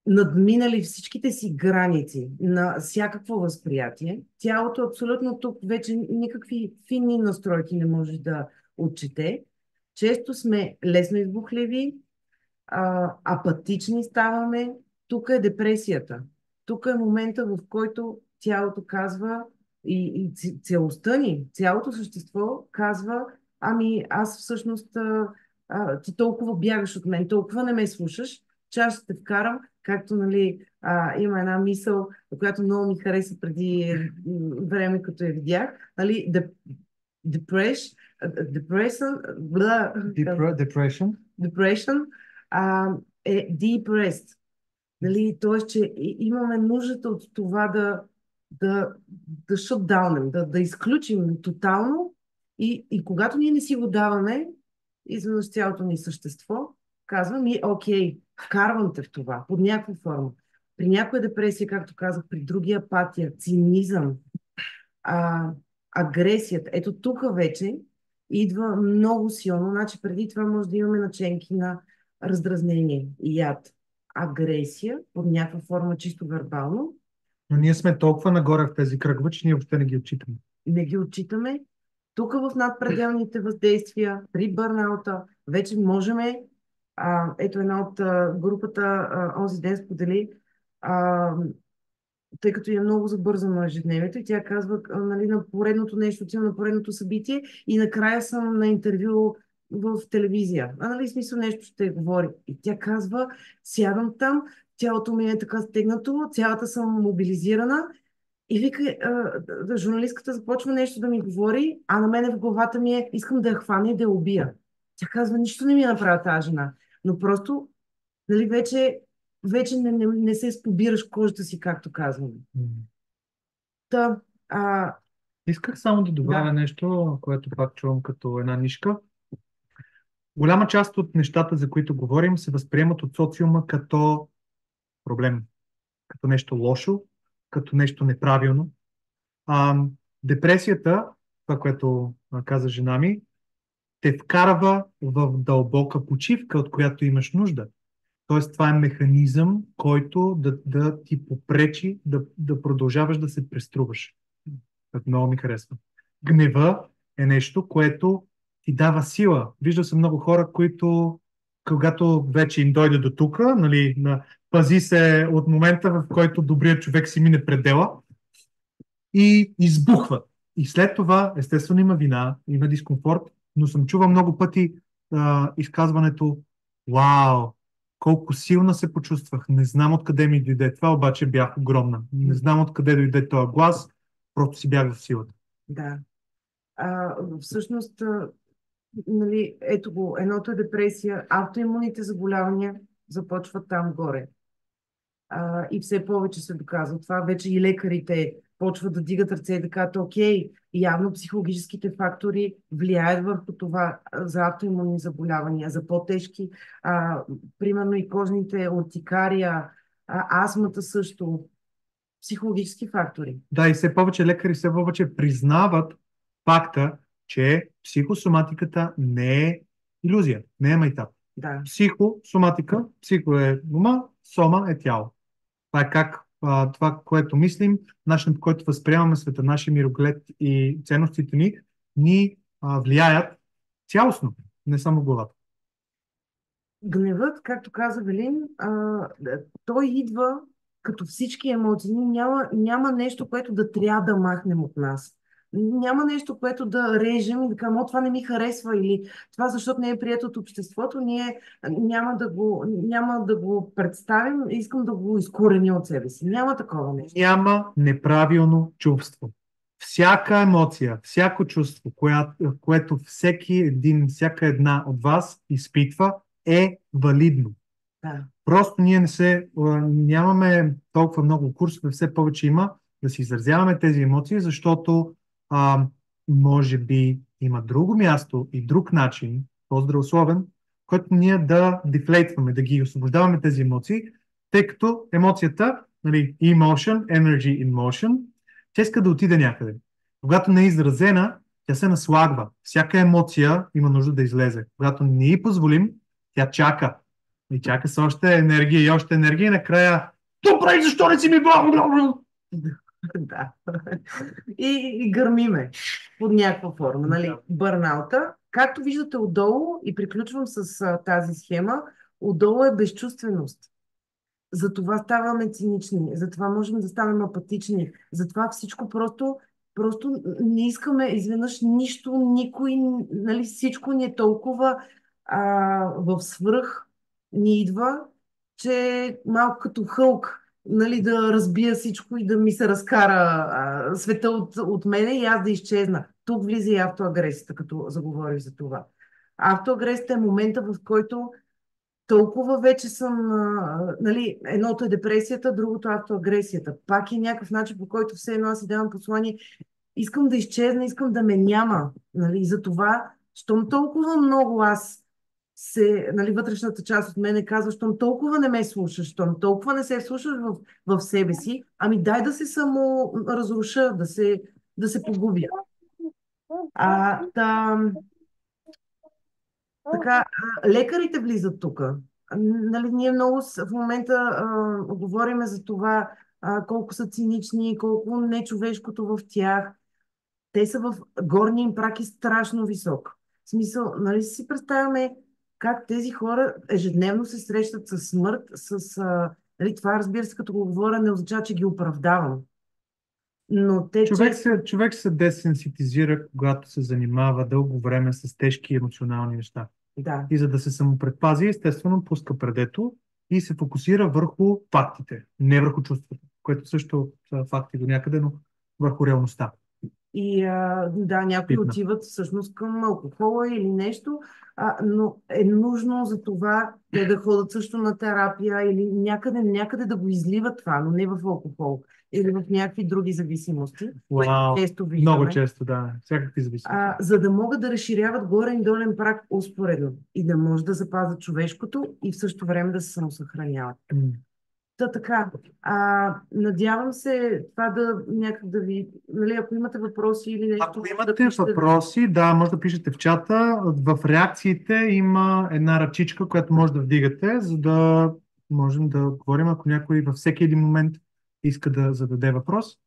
надминали всичките си граници на всякакво възприятие. Тялото абсолютно тук вече никакви финни настройки не може да отчете. Често сме лесно избухливи, апатични ставаме. Тук е депресията. Тук е момента, в който тялото казва и целостта ни, цялото същество казва, ами аз всъщност ти толкова бягаш от мен, толкова не ме слушаш, че аз ще те вкарам, както нали, има една мисъл, която много ми хареса преди време, като я видях, нали, depression, depression е depressed. Нали? Тоест, че имаме нуждата от това да shutdown, да изключим тотално и когато ние не си го даваме, изведнъж цялото ни същество казва ми, окей, вкарвам те в това, под някаква форма. При някоя депресия, както казах, при други апатия, цинизъм, агресията. Ето тук вече идва много силно. Значи преди това може да имаме наченки на раздразнение, яд, агресия, под някаква форма чисто вербално. Но ние сме толкова нагоре в тези кръгове, че ние въобще не ги отчитаме. Не ги отчитаме. Тук в надпределните въздействия, при бърнаута, вече можем. Ето една от групата онзи ден сподели, тъй като е много забързано ежедневието и тя казва, нали, на поредното нещо, отивам на поредното събитие и накрая съм на интервю в телевизия. Нали, смисъл нещо ще говори. И тя казва, сядам там, тялото ми е така стегнато, цялата съм мобилизирана и вика, журналистката започва нещо да ми говори, а на мене в главата ми е, искам да я хвана и да я убия. Тя казва, нищо не ми е направила тази жена, но просто, нали, вече не се спобираш кожата си, както казваме. Та, Исках само да добавя нещо, което пак чувам като една нишка. Голяма част от нещата, за които говорим, се възприемат от социума като проблем, като нещо лошо, като нещо неправилно. Депресията, това, което каза жена ми, те вкарва в дълбока почивка, от която имаш нужда. Тоест, това е механизъм, който да ти попречи да продължаваш да се преструваш. Много ми харесва. Гнева е нещо, което ти дава сила. Виждал съм много хора, които, когато вече им дойде до тук, нали, пази се от момента, в който добрият човек си мине предела и избухва. И след това, естествено, има вина, има дискомфорт, но съм чувал много пъти изказването «Вау! Колко силна се почувствах! Не знам откъде ми дойде. Това обаче бях огромна. Не знам откъде дойде този глас, просто си бях в силата». Да. Всъщност, нали, ето го, едното е депресия, автоимунните заболявания започват там горе. И все повече се доказва това. Вече и лекарите почват да дигат ръце и да кажат, окей, явно психологическите фактори влияят върху това за автоимунни заболявания, за по-тежки, примерно и кожните уртикария, астмата също, психологически фактори. Да, и все повече лекари все повече признават факта, че психосоматиката не е илюзия, не е майтап. Да. Психосоматика, психо е ума, сома е тяло. Това е как това, което мислим, начинът, по който възприемаме света, нашия мироглед и ценностите ни влияят цялостно, не само главата. Гневът, както каза Велин, той идва като всички емоции. Няма нещо, което да трябва да махнем от нас. Няма нещо, което да режем и да кажем, това не ми харесва или това, защото не е прието от обществото, ние няма да го представим, искам да го изкореня от себе си. Няма такова нещо. Няма неправилно чувство. Всяка емоция, всяко чувство, което всеки един, всяка една от вас изпитва, е валидно. Да. Просто ние нямаме толкова много курсове, все повече има да си изразяваме тези емоции, защото а, може би има друго място и друг начин, по-здравословен, който ние да дефлейтваме, да ги освобождаваме тези емоции, тъй като емоцията, нали, emotion, energy in motion, тя иска да отиде някъде. Когато не е изразена, тя се наслагва. Всяка емоция има нужда да излезе. Когато не й позволим, тя чака. И чака с още енергия и още енергия и накрая добре, защо не си ми благодарен? Да. И гърмиме под някаква форма, нали? Да. Бърнаута. Както виждате отдолу, и приключвам с тази схема, отдолу е безчувственост. Затова ставаме цинични, затова можем да станем апатични, затова всичко просто не искаме изведнъж нищо, никой, нали, всичко ни е толкова в свръх ни идва, че малко като Хълк, нали, да разбия всичко и да ми се разкара света от мене и аз да изчезна. Тук влиза и автоагресията, като заговорих за това. Автоагресията е момента, в който толкова вече съм, нали, едното е депресията, другото е автоагресията. Пак е някакъв начин, по който все едно аз си давам послание. Искам да изчезна, искам да ме няма. Нали, за това, щом толкова много нали, вътрешната част от мене казва, щом толкова не ме слушаш, щом толкова не се слушаш в себе си, ами дай да се само разруша, да се погубя. А, та, Така, лекарите влизат тук. Нали, ние много в момента говориме за това колко са цинични, колко нечовешкото в тях. Те са в горния им прак е страшно висок. В смисъл, нали си представяме как тези хора ежедневно се срещат с смърт, нали, това, разбира се, като го говоря, не означава, че ги оправдавам. Но те Човек се десенситизира, когато се занимава дълго време с тежки емоционални неща. Да. И за да се самопредпази, естествено, пуска предето и се фокусира върху фактите, не върху чувствата, което също са факти до някъде, но върху реалността. И да, някои Пипна. отиват всъщност към алкохола или нещо, но е нужно за това те да ходят също на терапия или някъде да го изливат това, но не в алкохол или в някакви други зависимости, което често виждаме. Много често, да. Всякакви зависимости. За да могат да разширяват горен и долен прак успоредно и да може да запазят човешкото и в същото време да се самосъхраняват. Така, надявам се това някак да ви, нали, ако имате въпроси или нещо... Ако имате въпроси, да, може да пишете в чата. В реакциите има една ръчичка, която може да вдигате, за да можем да говорим, ако някой във всеки един момент иска да зададе въпрос,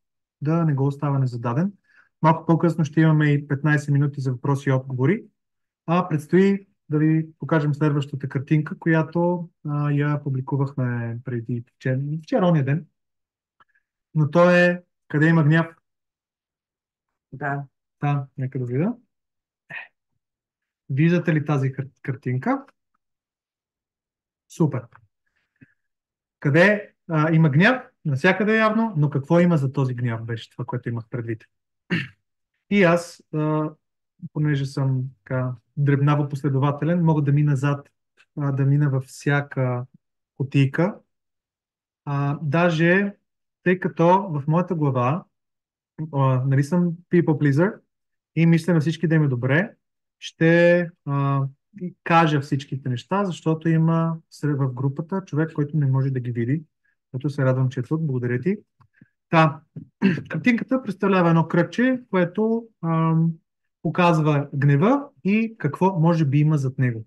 да не го остава незададен. Малко по-късно ще имаме и 15 минути за въпроси и отговори, предстои да ви покажем следващата картинка, която я публикувахме преди вчера ония ден. Но то е къде има гняв. Да. Да, нека да видя. Виждате ли тази картинка? Супер. Къде има гняв? Навсякъде явно, но какво има за този гняв беше това, което имах предвид. И аз, понеже съм така дребнаво последователен, мога да мина зад, да мина във всяка кутийка. Даже, тъй като в моята глава, нали съм people pleaser и мисля на всички да им е добре, ще кажа всичките неща, защото има в групата човек, който не може да ги види. Като се радвам, че е тук. Благодаря ти. Картинката представлява едно кръгче, което показва гнева и какво може би има зад него.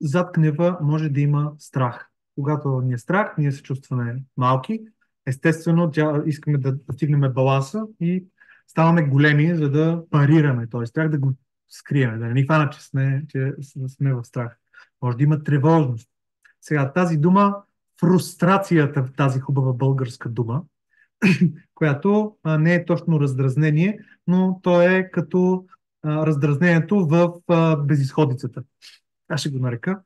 Зад гнева може да има страх. Когато ни е страх, ние се чувстваме малки. Естествено, искаме да постигнем баланса и ставаме големи, за да парираме този страх, скрием, да не ни хванат, че сме в страх. Може да има тревожност. Сега тази дума, фрустрацията в тази хубава българска дума, която не е точно раздразнение, но то е като раздразнението в безизходицата. Аз ще го нарека.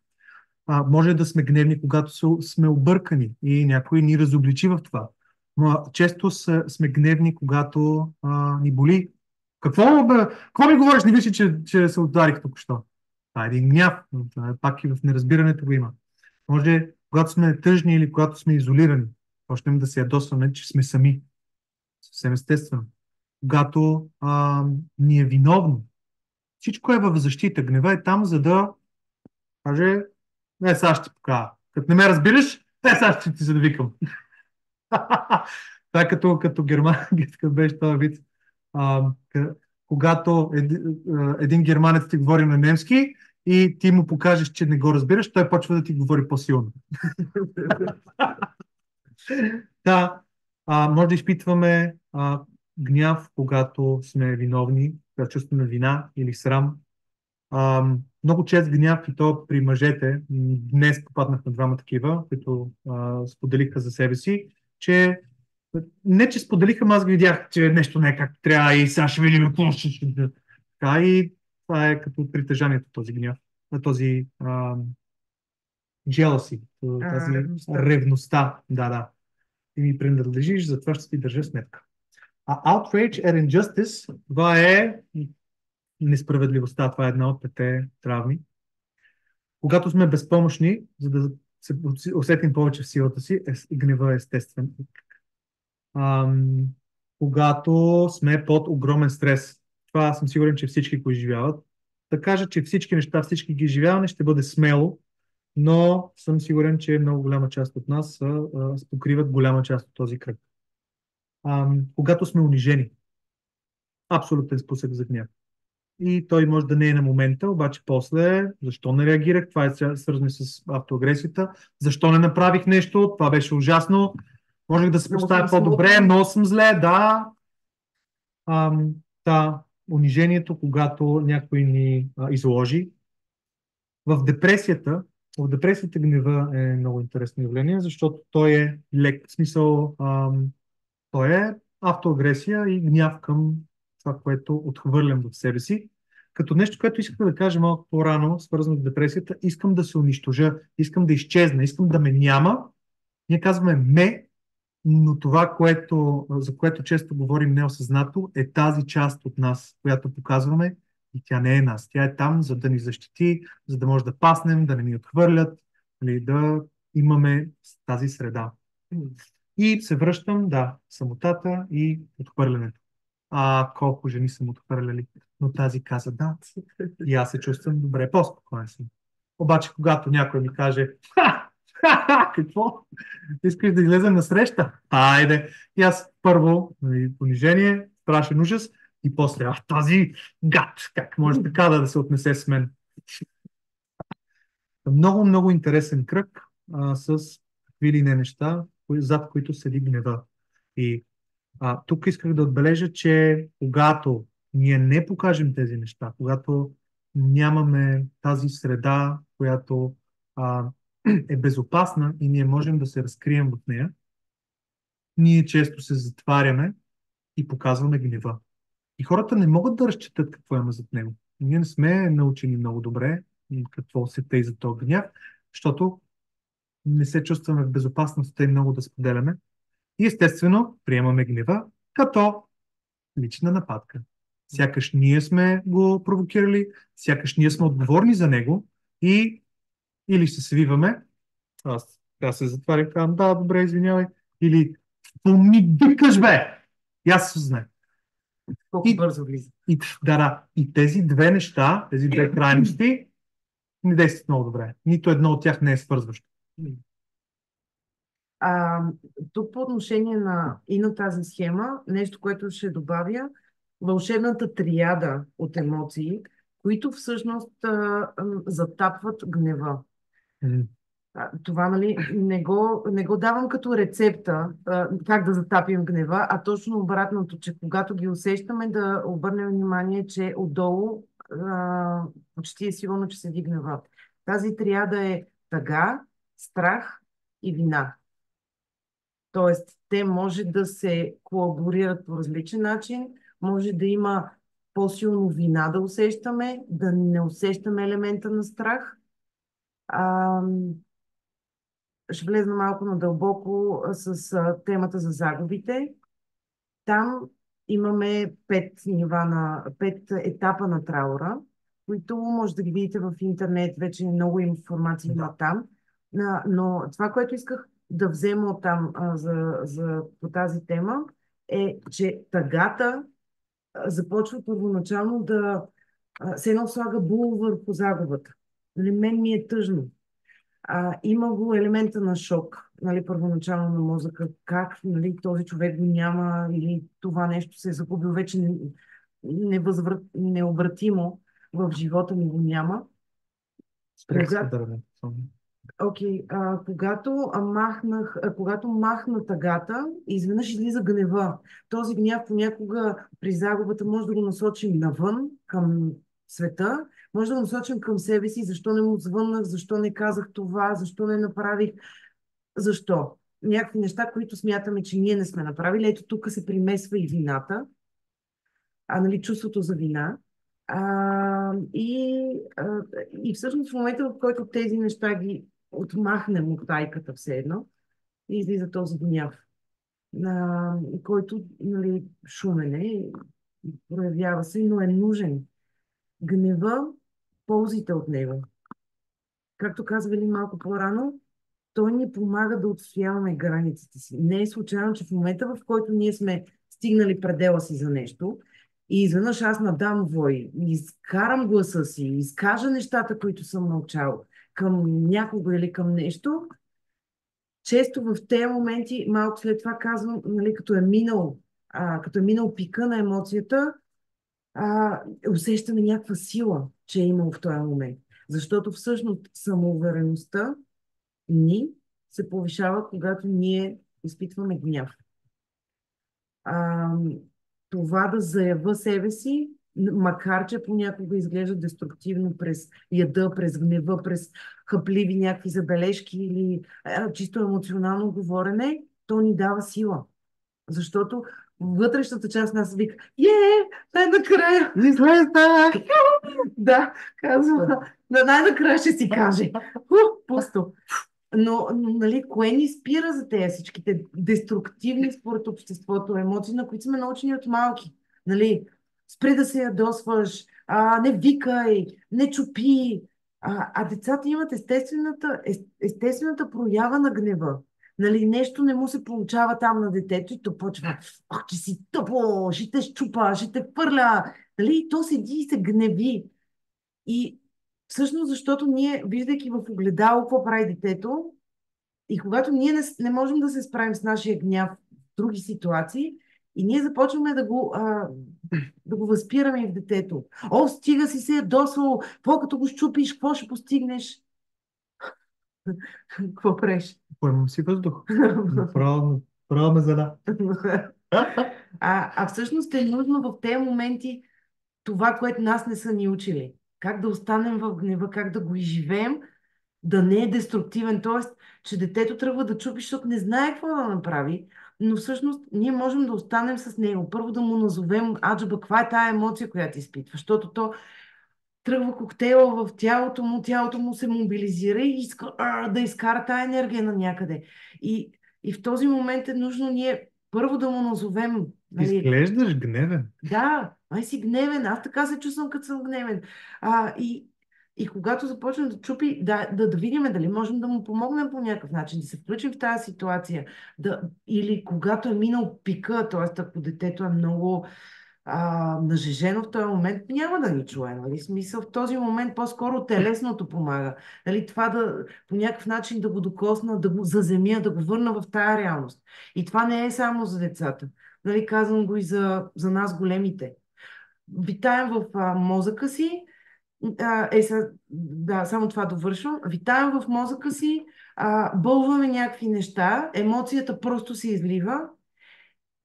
Може да сме гневни, когато сме объркани и някой ни разобличи в това. Но често сме гневни, когато ни боли. Какво ми говориш? Не виждаш, че се ударих току-що. Това е един гняв. Пак и в неразбирането го има. Може, когато сме тъжни или когато сме изолирани, почнем да се ядосваме, че сме сами. Съвсем естествено. Когато ни е виновно. Всичко е в защита. Гнева е там, за да каже, не, сега ще ти покажа. Като не ме разбираш, сега ще ти се да викам. Това е като германец, беше този вид. Когато един германец ти говори на немски и ти му покажеш, че не го разбираш, той почва да ти говори по-силно. Да, може да изпитваме гняв, когато сме виновни, когато чувстваме вина или срам. Много чест гняв и то при мъжете. Днес попаднах на двама такива, които споделиха за себе си, че не, че споделиха, аз ги видях, че нещо не е както трябва и сега ще видим какво ще. Така и това е като притежанието този гняв, този jealousy, тази ревността. Да. И ми принадлежиш, затова ще си държа сметка. Outrage and injustice, това е несправедливостта, това е една от пете травми. Когато сме безпомощни, за да се усетим повече в силата си, гнева е естествен. Когато сме под огромен стрес, това съм сигурен, че всички го изживяват. Да кажа, че всички неща, всички ги изживяваме, ще бъде смело, но съм сигурен, че много голяма част от нас покриват голяма част от този кръг. Когато сме унижени, абсолютен спусък за гняв. И той може да не е на момента, обаче после, защо не реагирах, това е свързано с автоагресията, защо не направих нещо, това беше ужасно, можех да се поставя по-добре, много съм зле, да. Унижението, когато някой ни изложи. В депресията гнева е много интересно явление, защото той е лек, в смисъл, той е автоагресия и гняв към това, което отхвърлям в себе си. Като нещо, което исках да кажа малко по-рано, свързано с депресията, искам да се унищожа, искам да изчезна, искам да ме няма. Ние казваме ме, но това, за което често говорим неосъзнато, е тази част от нас, която показваме и тя не е нас. Тя е там, за да ни защити, за да може да паснем, да не ни отхвърлят, или да имаме тази среда. И се връщам, самотата и отхвърлянето. Колко жени съм отхвърляли, но тази каза да. И аз се чувствам добре, по-спокоен съм. Обаче, когато някой ми каже, какво? Искаш да излезем на среща? Айде. И аз първо, понижение, страшен ужас, и после, тази гад, как може така да се отнесе с мен? Много, много интересен кръг с какви ли не неща, зад които седи гнева. И тук исках да отбележа, че когато ние не покажем тези неща, когато нямаме тази среда, която е безопасна и ние можем да се разкрием в нея, ние често се затваряме и показваме гнева. И хората не могат да разчитат какво има зад него. Ние не сме научени много добре какво се тъй за този гняв, защото не се чувстваме в безопасност и много да споделяме. И естествено приемаме гнева като лична нападка. Сякаш ние сме го провокирали, сякаш ние сме отговорни за него и или ще се свиваме, аз се затварям, казвам, да, добре, извинявай, или ми викаш, бе! И аз се знае. Колко бързо влиза. И тези две неща, тези две крайности не действат много добре. Нито едно от тях не е свързващо. Тук по отношение на тази схема, нещо, което ще добавя, вълшебната триада от емоции, които всъщност затапват гнева. Това, нали, не го давам като рецепта как да затапим гнева, а точно обратното, че когато ги усещаме, да обърнем внимание, че отдолу почти е сигурно, че се гневът. Тази триада е тъга, страх и вина. Тоест, те може да се колаборират по различен начин, може да има по-силно вина да усещаме, да не усещаме елемента на страх. А, ще влезна малко надълбоко с темата за загубите. Там имаме пет етапа на траура, които може да ги видите в интернет, вече много информация има там. Но това, което исках да взема от там по тази тема, е, че тъгата започва първоначално да се едно слага бул върху загубата. Нали, мен ми е тъжно. Има го елемента на шок, нали, първоначално на мозъка, как, нали, този човек го няма или това нещо се е загубил вече необратимо в живота ми го няма. Окей, когато махна тъгата, изведнъж излиза гнева. Този гняв понякога при загубата може да го насочим навън, към света, може да го насочим към себе си, защо не му звъннах, защо не казах това, защо не направих, защо. Някакви неща, които смятаме, че ние не сме направили. Ето тук се примесва и вината, нали, чувството за вина. И всъщност в момента, в който тези неща ги отмахнем от тайката все едно, и излиза този гняв, който, нали, шумен е, проявява се, но е нужен. Гнева, ползите от него. Както казвали малко по-рано, той ни помага да отстояваме границите си. Не е случайно, че в момента, в който ние сме стигнали предела си за нещо, и изведнъж аз надам вой, изкарам гласа си, изкажа нещата, които съм научал към някого или към нещо, често в тези моменти, малко след това казвам, нали, като е минал пика на емоцията, усещаме някаква сила, че е имал в този момент. Защото всъщност самоувереността ни се повишава, когато ние изпитваме гняв. Това да заявя себе си, макар че понякога изглежда деструктивно през яда, през гнева, през хъпливи някакви забележки или чисто емоционално говорене, то ни дава сила. Защото вътрешната част нас вика: най-накрая! Излезна! Да, казвам. Най-накрая ще си каже. Пусто. Но, нали, кое ни спира за тези всичките деструктивни според обществото емоции, на които сме научени от малки? Нали, спри да се ядосваш, не викай, не чупи. Децата имат естествената проява на гнева. Нали, нещо не му се получава там на детето и то почва: ах, че си тъпо, ще те щупа, ще те фърля. Нали, то седи и се гневи. И всъщност, защото ние, виждайки в огледало какво прави детето, и когато ние не можем да се справим с нашия гняв в други ситуации, и ние започваме да го възпираме и в детето. О, стига си се ядосвал, какво като го щупиш, какво ще постигнеш? Какво правиш? Поемам си въздух. Право ме зада. Всъщност е нужно в тези моменти това, което нас не са ни учили. Как да останем в гнева, как да го изживеем, да не е деструктивен. Тоест, че детето тръгва да чупи, защото не знае какво да направи, но всъщност ние можем да останем с него. Първо да му назовем: аджаба, каква е тая емоция, която изпитва, защото то тръгва коктейла в тялото му се мобилизира и иска да изкара тая енергия на някъде. И в този момент е нужно ние първо да му назовем. Нали... Изглеждаш гневен. Да, ай си гневен. Аз така се чувствам, като съм гневен. И когато започнем да чупи, да видим дали можем да му помогнем по някакъв начин, да се включим в тази ситуация. Или когато е минал пика, т.е. ако детето е много нажежено в този момент, няма да ни чуе. Нали? Смисъл, в този момент по-скоро телесното помага. Нали? Това по някакъв начин да го докосна, да го заземя, да го върна в тая реалност. И това не е само за децата. Нали? Казвам го и за нас големите. Витаем в мозъка си. Само това довършвам. Витаем в мозъка си, бълваме някакви неща, емоцията просто се излива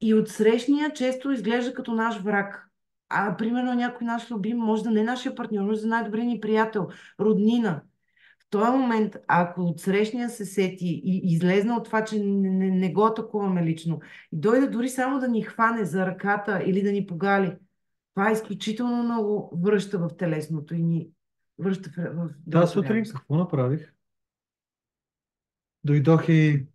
и отсрещния често изглежда като наш враг. Примерно някой наш любим, може да не е нашия партньор, може да е най-добрият ни приятел, роднина. В този момент, ако отсрещния се сети и излезна от това, че не го атакуваме лично, и дойде дори само да ни хване за ръката или да ни погали, това изключително много връща в телесното и ни връща в Тази другата сутрин реалност. какво направих? Дойдох и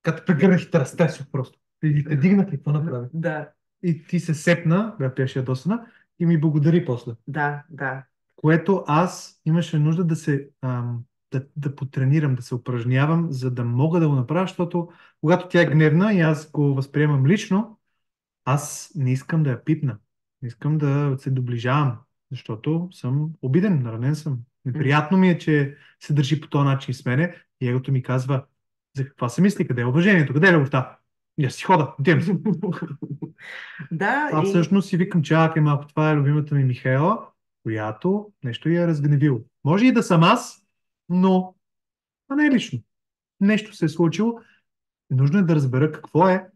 като прегърнах и те разтресох просто. И те дигнах и какво направих? Да, И ти се сепна, бе беше ядосана, и ми благодари после. да, да. Което аз имаше нужда да потренирам, да се упражнявам, за да мога да го направя, защото когато тя е гневна и аз го възприемам лично, аз не искам да я пипна. Не искам да се доближавам, защото съм обиден, наранен съм. Неприятно ми е, че се държи по този начин с мене и егото ми казва, за каква се мисли, къде е уважението, къде е любовта? И аз си хода, отивам си. Да, А всъщност си викам, чакай малко, това е любимата ми Михаела, която нещо я е разгневило. Може и да съм аз, но не е лично. Нещо се е случило. Нужно е да разбера какво е,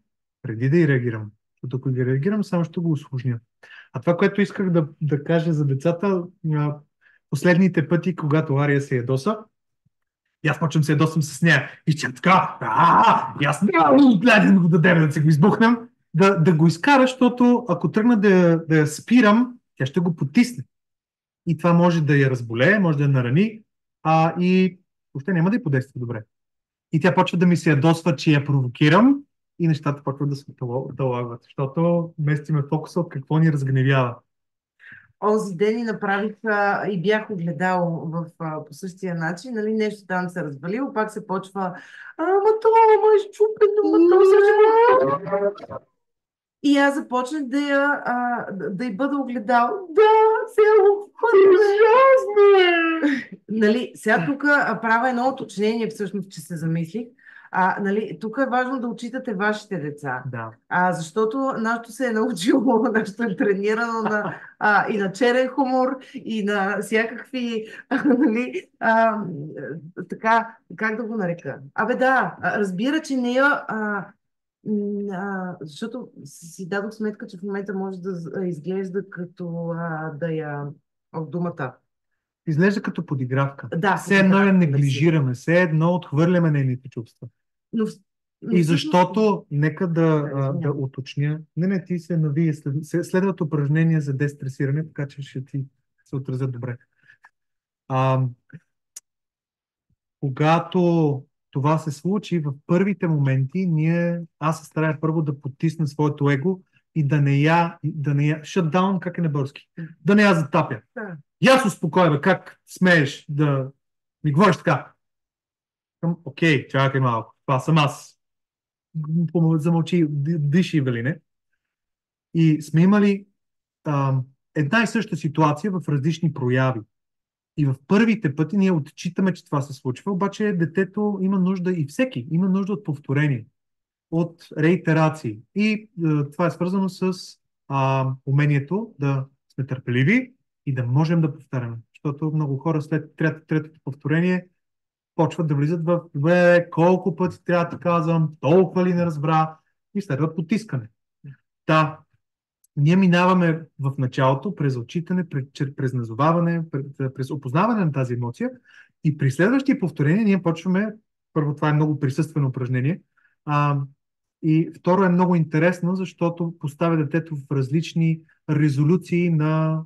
преди да и реагирам. Защото ако ги реагирам, само ще го усложня. А това, което исках да кажа за децата, последните пъти, когато Ария се ядоса, и аз почвам се ядосам с нея. И тя така, и аз гледам да го дадем, да се го избухнем, да го изкара, защото ако тръгна да я спирам, тя ще го потисне. И това може да я разболее, може да я нарани, и въобще няма да я подейства добре. И тя почва да ми се ядосва, че я провокирам и нещата почват да се оталагват, защото местиме фокуса от какво ни разгневява. онзи ден и направих и бях огледал по същия начин, нали, нещо там се развалило, пак се почва, ама това е щупено, ама то всичко. И аз започнах да й бъда огледал. Да, сега го ужасно е. Нали, сега тук правя едно уточнение, всъщност, че се замислих. Нали, тук е важно да отчитате вашите деца. Да. Защото нашето се е научило, нашето е тренирано и на черен хумор, и на всякакви, нали, така, как да го нарека? Да, разбира, че не я... защото си дадох сметка, че в момента може да изглежда като да я от думата. Изглежда като подигравка. Да, все едно я подигравка, неглижираме, все едно отхвърляме нейните чувства. но И всъщност... защото, нека да извинявам. уточня, не, ти се навие, следват упражнения за дестресиране, така че ще ти се отразят добре. Когато това се случи, в първите моменти аз се старая първо да потисна своето его и да не я shut down, как е на български, да не я затапя. Да. И аз успокоя, как смееш да ми говориш така. Окей, чакай малко, това съм аз. Замълчи, диши, Велине. И сме имали една и съща ситуация в различни прояви. И в първите пъти ние отчитаме, че това се случва, обаче детето има нужда и всеки има нужда от повторение, от реитерации. И това е свързано с умението да сме търпеливи и да можем да повтаряме. Защото много хора след третото повторение почват да влизат в колко пъти трябва да казвам, толкова ли не разбра, и следва потискане. Да, ние минаваме в началото през отчитане, през назоваване, през опознаване на тази емоция, и при следващия повторение ние почваме, първо това е много присъствено упражнение, и второ е много интересно, защото поставя детето в различни резолюции на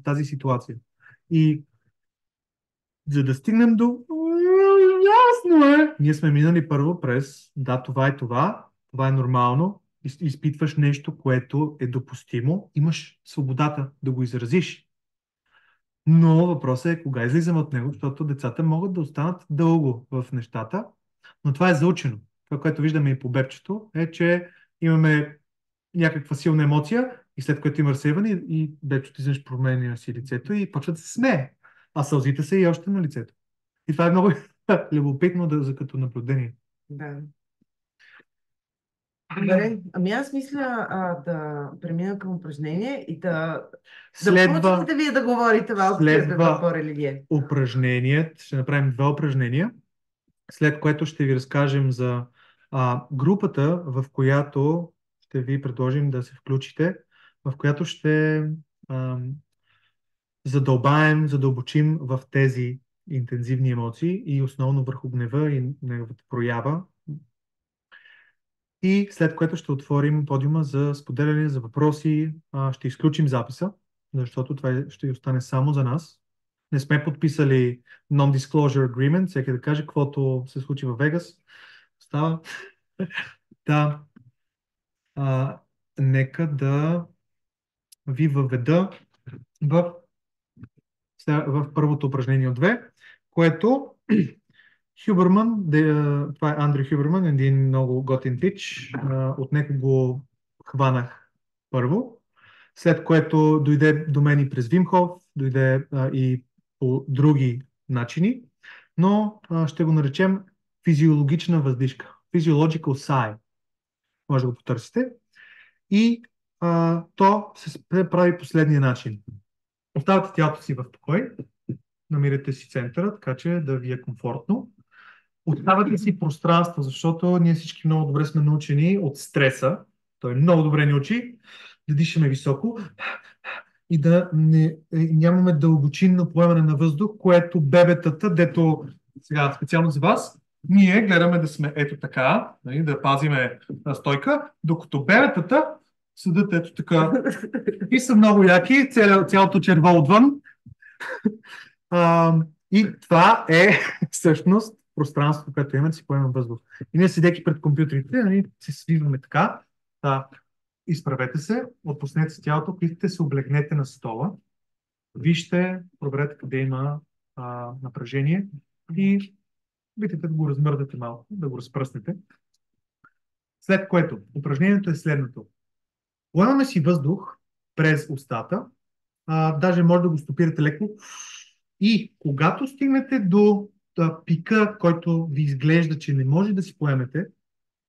тази ситуация. И за да стигнем до ясно е, ние сме минали първо през това е това е нормално, изпитваш нещо, което е допустимо, имаш свободата да го изразиш. Но въпросът е кога излизаме от него, защото децата могат да останат дълго в нещата, но това е заучено. Това, което виждаме и по бебчето, е, че имаме някаква силна емоция и след което има разсейване и бебчето изведнъж променя си лицето и почва да се смее, а сълзите са и още на лицето. И това е много любопитно за като наблюдение. Да. Добре, аз мисля да премина към упражнение и да почнете вие да говорите малко по-религия. Упражнението, ще направим 2 упражнения, след което ще ви разкажем за групата, в която ще ви предложим да се включите, в която ще ам, задълбаем, задълбочим в тези интензивни емоции и основно върху гнева и неговата проява. И след което ще отворим подиума за споделяне, за въпроси. Ще изключим записа, защото това ще остане само за нас. Не сме подписали Non-Disclosure Agreement, всеки да каже каквото се случи във Вегас. Става. Да. Нека да ви въведа в, в първото упражнение от две, което Хюберман, това е Андрю Хюберман, един много готин тич. От него го хванах първо, след което дойде до мен и през Вимхов, дойде и по други начини, но ще го наречем физиологична въздишка. Physiological sigh. Може да го потърсите. И то се прави последния начин. Оставате тялото си в покой, намирате си центъра, така че да ви е комфортно. Оставате си пространство, защото ние всички много добре сме научени от стреса. Той много добре ни учи да дишаме високо и да нямаме дълбочинно поемане на въздух, което бебетата, дето сега специално за вас, ние гледаме да сме ето така, да пазиме стойка, докато бебетата седат ето така и са много яки, цялото черво отвън. И това е всъщност пространството, което имаме да си поемем въздух. И ние седейки пред компютрите, се свиваме така. Изправете се, отпуснете си тялото, ако искате се облегнете на стола. Вижте, проверете къде има напрежение и опитайте да го размърдате малко, да го разпръснете. След което упражнението е следното. Поемаме си въздух през устата, даже може да го стопирате леко и когато стигнете до пика, който ви изглежда, че не може да си поемете,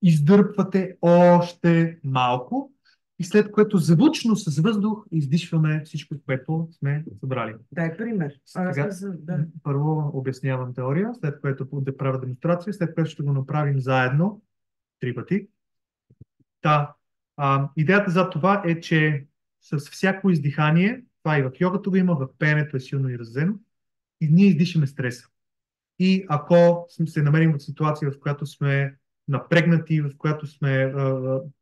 издърпвате още малко и след което звучно с въздух издишваме всичко, което сме събрали. Дай пример. Сега, първо обяснявам теория, след което да правя демонстрация, след което ще го направим заедно 3 пъти. Идеята за това е, че с всяко издихание, това и в йогата го има, в пеенето е силно изразено, и ние издишаме стреса. И ако се намерим в ситуация, в която сме напрегнати, в която сме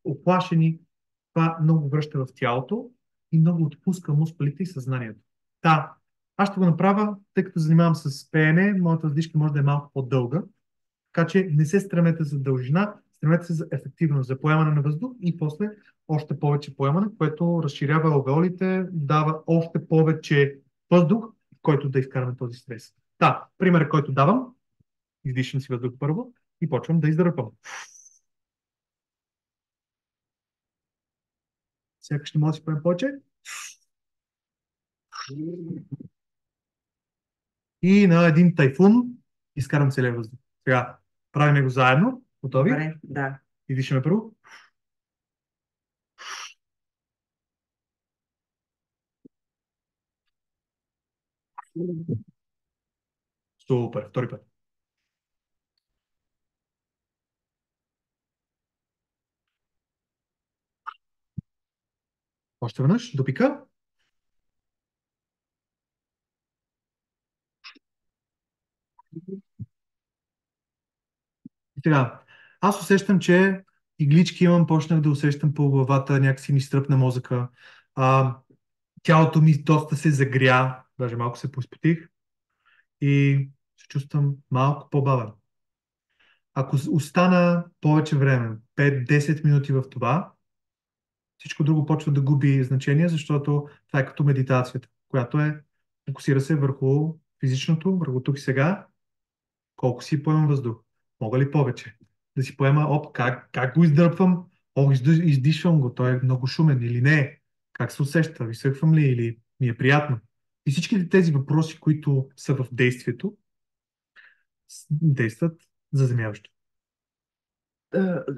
оплашени, това много връща в тялото и много отпуска мускулите и съзнанието. Аз ще го направя, тъй като занимавам с пеене, моята въздишка може да е малко по-дълга, така че не се стремете за дължина, стремете се за ефективност, за поемане на въздух и после още повече поемане, което разширява алвеолите, дава още повече въздух, в който да изкараме този стрес. Примерът, който давам, издишам си въздух първо и почвам да издърпам. Сякаш ще може да си поем повече. И на един тайфун изкарам целия въздух. Сега правим го заедно. Готови? Добре, да. Издишаме първо. Супер. Втори път. Още веднъж. До пика. И сега. Аз усещам, че иглички имам, почнах да усещам по главата, някакси ми стръпна мозъка. Тялото ми доста се загря, даже малко се поизпотих и се чувствам малко по-бавен. Ако остана повече време, 5-10 минути в това, всичко друго почва да губи значение, защото това е като медитацията, която фокусира се върху физичното, върху тук и сега, колко си поемам въздух, мога ли повече, да си поема, как го издърпвам, издишвам го, той е много шумен или не, как се усеща, изсъхвам ли или ми е приятно. И всичките тези въпроси, които са в действието, действат заземяващо.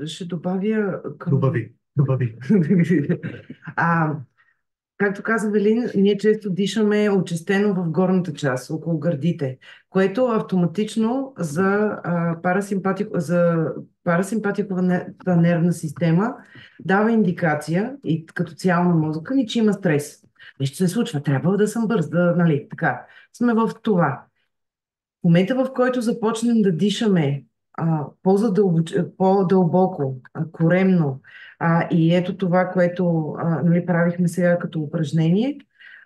Ще добавя към... Добави. Както каза Велин, ние често дишаме очистено в горната част, около гърдите, което автоматично за парасимпатиковата нервна система дава индикация и като цяло на мозъка ни, че има стрес. нещо се случва, трябва да съм бърз, да, нали, така. Сме в това. В момента, в който започнем да дишаме по-дълбоко, коремно, и ето това, което нали, правихме сега като упражнение,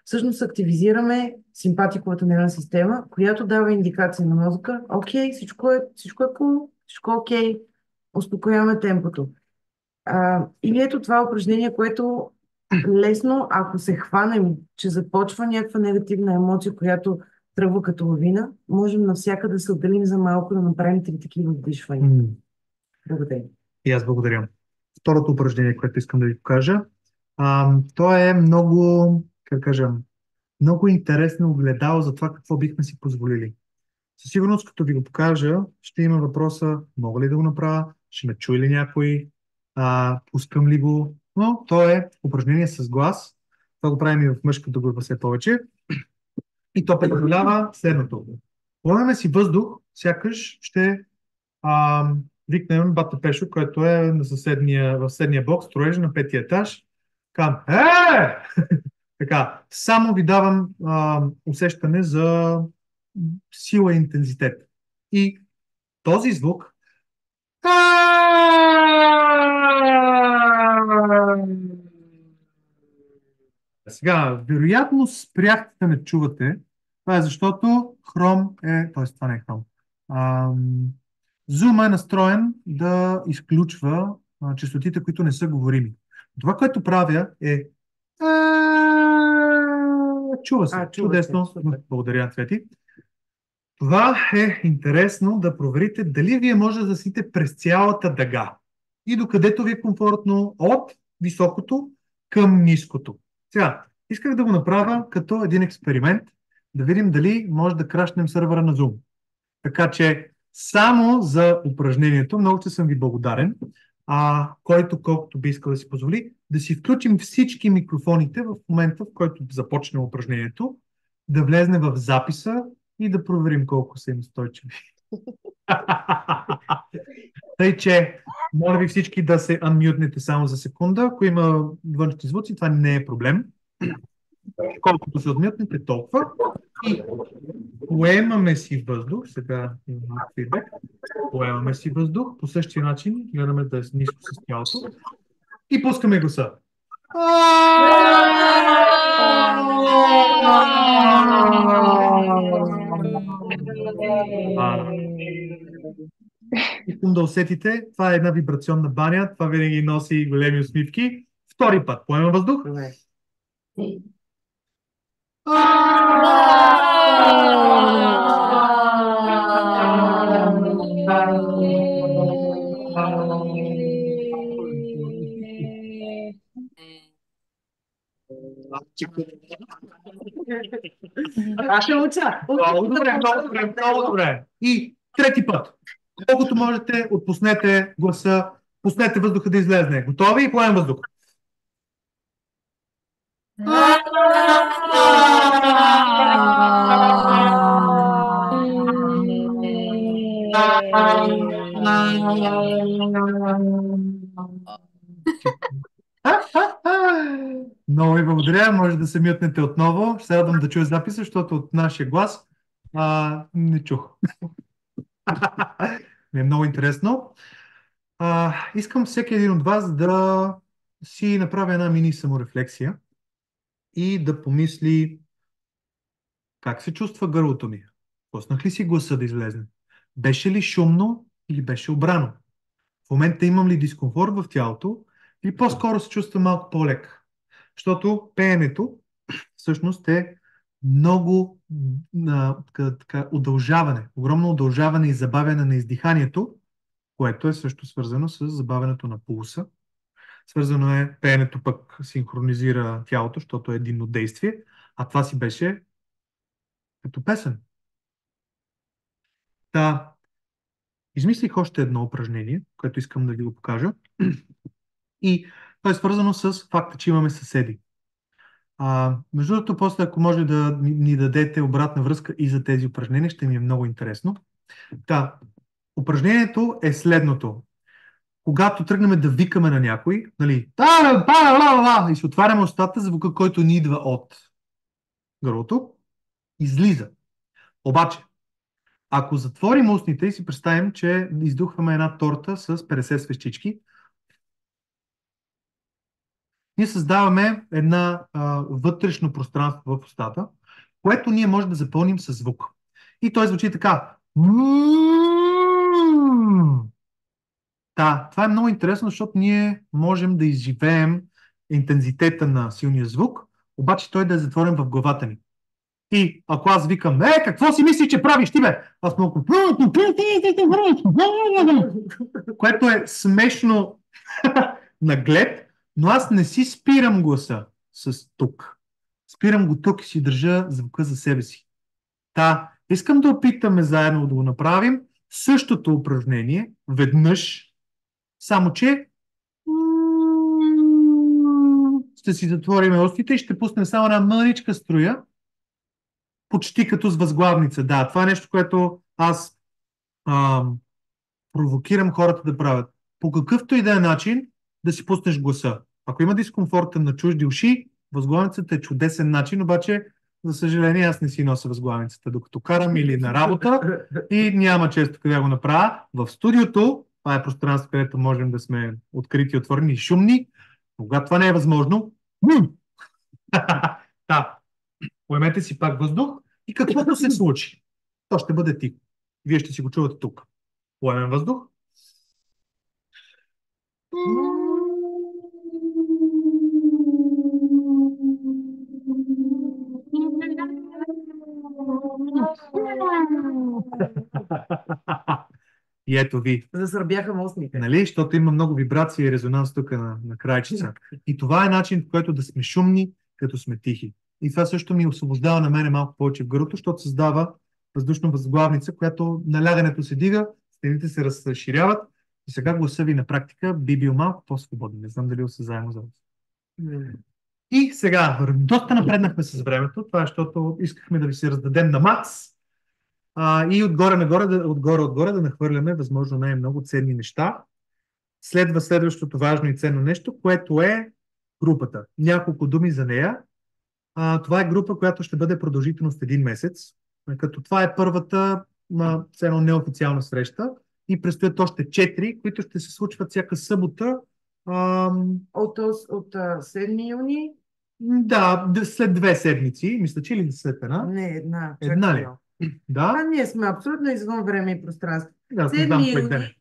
всъщност активизираме симпатиковата нервна система, която дава индикация на мозъка, окей, всичко е cool, всичко е окей, успокояваме темпото. Или ето това упражнение, което лесно, ако се хванем, че започва някаква негативна емоция, която тръгва като лавина, можем навсякъде да се отделим за малко да направим три такива вдишвания. Благодаря. И аз благодаря. Второто упражнение, което искам да ви покажа, то е много, как кажа, много интересно огледало за това какво бихме си позволили. Със сигурност, като ви го покажа, ще има въпроса, мога ли да го направя, ще ме чуе ли някой, пускам ли го, но то е упражнение с глас. Това го правим и в мъжката група все повече. И то представлява следното. Поемаме си въздух, сякаш ще викнем Бата Пешо, който е в съседния бокс, строеж на петия етаж. Казвам, така, само ви давам усещане за сила и интензитет. И този звук сега, вероятно спряхте да ме чувате. Това е защото т.е. това не е Chrome. Zoom е настроен да изключва честотите, които не са говорими. Това, което правя е чува се. Чудесно. Благодаря, Цвети. Това е интересно да проверите дали вие може да засите през цялата дъга и докъдето ви е комфортно от високото към ниското. Сега, исках да го направя като един експеримент, да видим дали може да крашнем сървъра на Zoom. Така че само за упражнението, много ще съм ви благодарен, който колкото би искал да си позволи, да си включим всички микрофоните в момента, в който започнем упражнението, да влезне в записа и да проверим колко са им устойчиви. Тъй, че моля ви всички да се анмютнете само за секунда. Ако има външни звуци, това не е проблем. Колкото се отмютнете, толкова. И поемаме си въздух. Сега имаме фидбек. Поемаме си въздух. По същия начин гледаме да е ниско с тялото. И пускаме гласа. Искам да усетите, това е една вибрационна баня, това винаги носи големи усмивки. Втори път, поема въздух. Аз ще уча. Много добре, много добре, много добре. И трети път. Колкото можете, отпуснете гласа, пуснете въздуха да излезне. Готови и поем въздух. Много ви благодаря. Може да се мютнете отново. Ще се радвам да чуя записа, защото от нашия глас не чух. Ми е много интересно. Искам всеки един от вас да си направи една мини саморефлексия и да помисли как се чувства гърлото ми. Пуснах ли си гласа да излезне? Беше ли шумно или беше обрано? В момента имам ли дискомфорт в тялото или по-скоро се чувствам малко по-лек? Защото пеенето всъщност е много удължаване, огромно удължаване и забавяне на издиханието, което е също свързано с забавянето на пулса. Свързано е, пеенето пък синхронизира тялото, защото е единно действие, а това си беше като песен. Измислих още едно упражнение, което искам да ви го покажа. И то е свързано с факта, че имаме съседи. Между другото, после, ако може да ни дадете обратна връзка и за тези упражнения, ще ми е много интересно. Упражнението е следното. когато тръгнем да викаме на някой, нали, и се отваряме устата, звука, който ни идва от гърлото, излиза. Обаче, ако затворим устните и си представим, че издухваме една торта с 50 свещички, ние създаваме една вътрешно пространство в устата, което ние можем да запълним със звук. И той звучи така. Да, това е много интересно, защото ние можем да изживеем интензитета на силния звук, обаче той да е затворен в главата ни. И ако аз викам, какво си мислиш, че правиш ти, бе? Аз много... Което е смешно наглед, но аз не си спирам гласа с тук. Спирам го тук и си държа звука за себе си. Та, искам да опитаме заедно да го направим същото упражнение, веднъж, само че ще си затворим устите и ще пуснем само една мъничка струя, почти като с възглавница. Да, това е нещо, което аз провокирам хората да правят. По какъвто и да е начин да си пуснеш гласа. Ако има дискомфорта на чужди уши, възглавницата е чудесен начин, обаче, за съжаление, аз не си нося възглавницата, докато карам или на работа и няма често къде го направя. В студиото, това е пространство, където можем да сме открити, отворени и шумни. Когато това не е възможно, да, поемете си пак въздух и каквото се случи, то ще бъде тихо. Вие ще си го чувате тук. Поемем въздух. И ето ви. Засърбяха мостните. Нали? Защото има много вибрация и резонанс тук на крайчица. И това е начин, в който да сме шумни, като сме тихи. И това също ми освобождава на мене малко повече в гърлото, защото създава въздушна възглавница, която налягането се дига, стените се разширяват и сега гласа ви на практика би бил малко по-свободен. Не знам дали осъзнаемо за вас. И сега, доста напреднахме с времето. Това е, защото искахме да ви се раздадем на макс. И отгоре да нахвърляме възможно най-много ценни неща. Следва следващото важно и ценно нещо, което е групата. Няколко думи за нея. Това е група, която ще бъде продължителност един месец, като това е първата ценно неофициална среща и предстоят още 4, които ще се случват всяка събота. От 7 юни? Да, след 2 седмици, мисля, че или след една? Не, една. Една ли? Да. Ние сме абсолютно извън време и пространство. Да, 7 юни,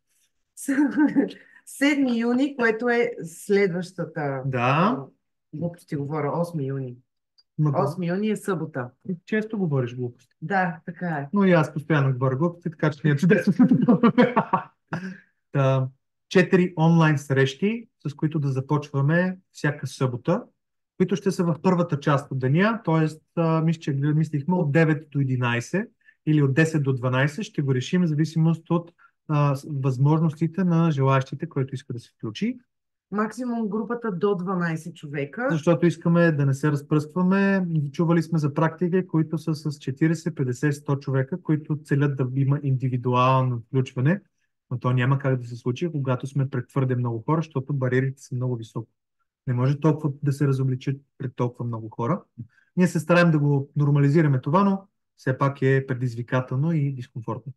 7 юни, което е следващата. Да. Глупости говоря, 8 юни. 8 юни е събота. Често говориш глупости. Да, така е. Но и аз постоянно говоря глупости, така че не е чудесно. 4 онлайн срещи, с които да започваме всяка събота, които ще са в първата част от деня, т.е. мислихме от 9 до 11 или от 10 до 12, ще го решим в зависимост от възможностите на желаящите, който иска да се включи. Максимум групата до 12 човека. Защото искаме да не се разпръскваме. Чували сме за практики, които са с 40, 50, 100 човека, които целят да има индивидуално включване, но то няма как да се случи, когато сме пред твърде много хора, защото бариерите са много високи. Не може толкова да се разобличат пред толкова много хора. Ние се стараем да го нормализираме това, но все пак е предизвикателно и дискомфортно.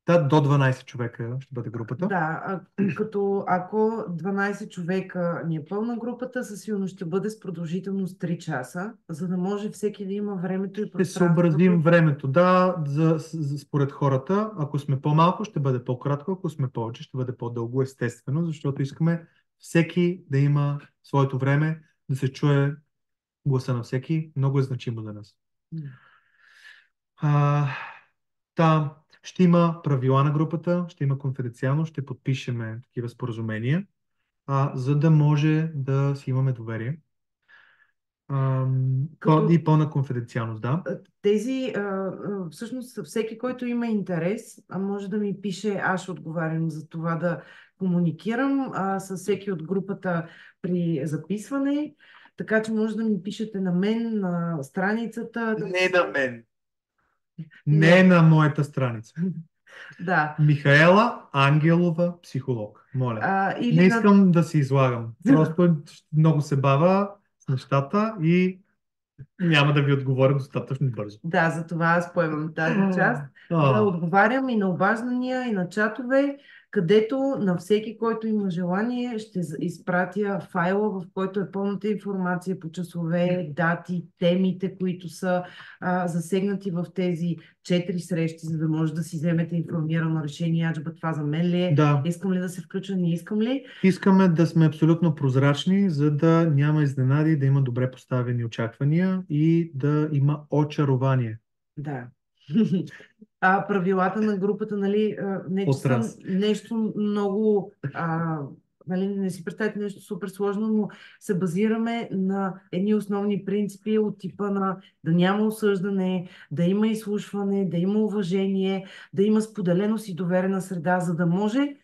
Да, до 12 човека ще бъде групата. Да, като ако 12 човека ни е пълна групата, със сигурност ще бъде с продължителност 3 часа, за да може всеки да има времето и пространството. Ще съобразим времето, да, според хората. Ако сме по-малко, ще бъде по-кратко, ако сме повече, ще бъде по-дълго, естествено, защото искаме всеки да има своето време, да се чуе гласа на всеки. Много е значимо за нас. Ще има правила на групата, ще има конфиденциално, ще подпишеме такива споразумения, за да може да си имаме доверие. И пълна конфиденциалност, да. Всъщност, всеки, който има интерес, може да ми пише, аз ще отговарям за това да комуникирам с всеки от групата при записване, така че може да ми пишете на мен, на страницата. Не на мен. Не на моята страница. Да. Михаела Ангелова, психолог. Моля. Не Или на... искам да се излагам. Просто много се бавя с нещата и няма да ви отговоря достатъчно бързо. Да, за това аз поемам тази част. Да А, отговарям и на обаждания, и на чатове, където на всеки, който има желание, ще изпратя файла, в който е пълната информация по часове, дати, темите, които са засегнати в тези 4 срещи, за да може да си вземете информирано решение. Аджба, това за мен ли е? да, Искам ли да се включа? Не искам ли? искаме да сме абсолютно прозрачни, за да няма изненади, да има добре поставени очаквания и да има очарование Да. Правилата на групата, нали, не че от са раз. нещо много, нали, не си представете нещо супер сложно, но се базираме на едни основни принципи от типа на да няма осъждане, да има изслушване, да има уважение, да има споделеност и доверена среда, за да може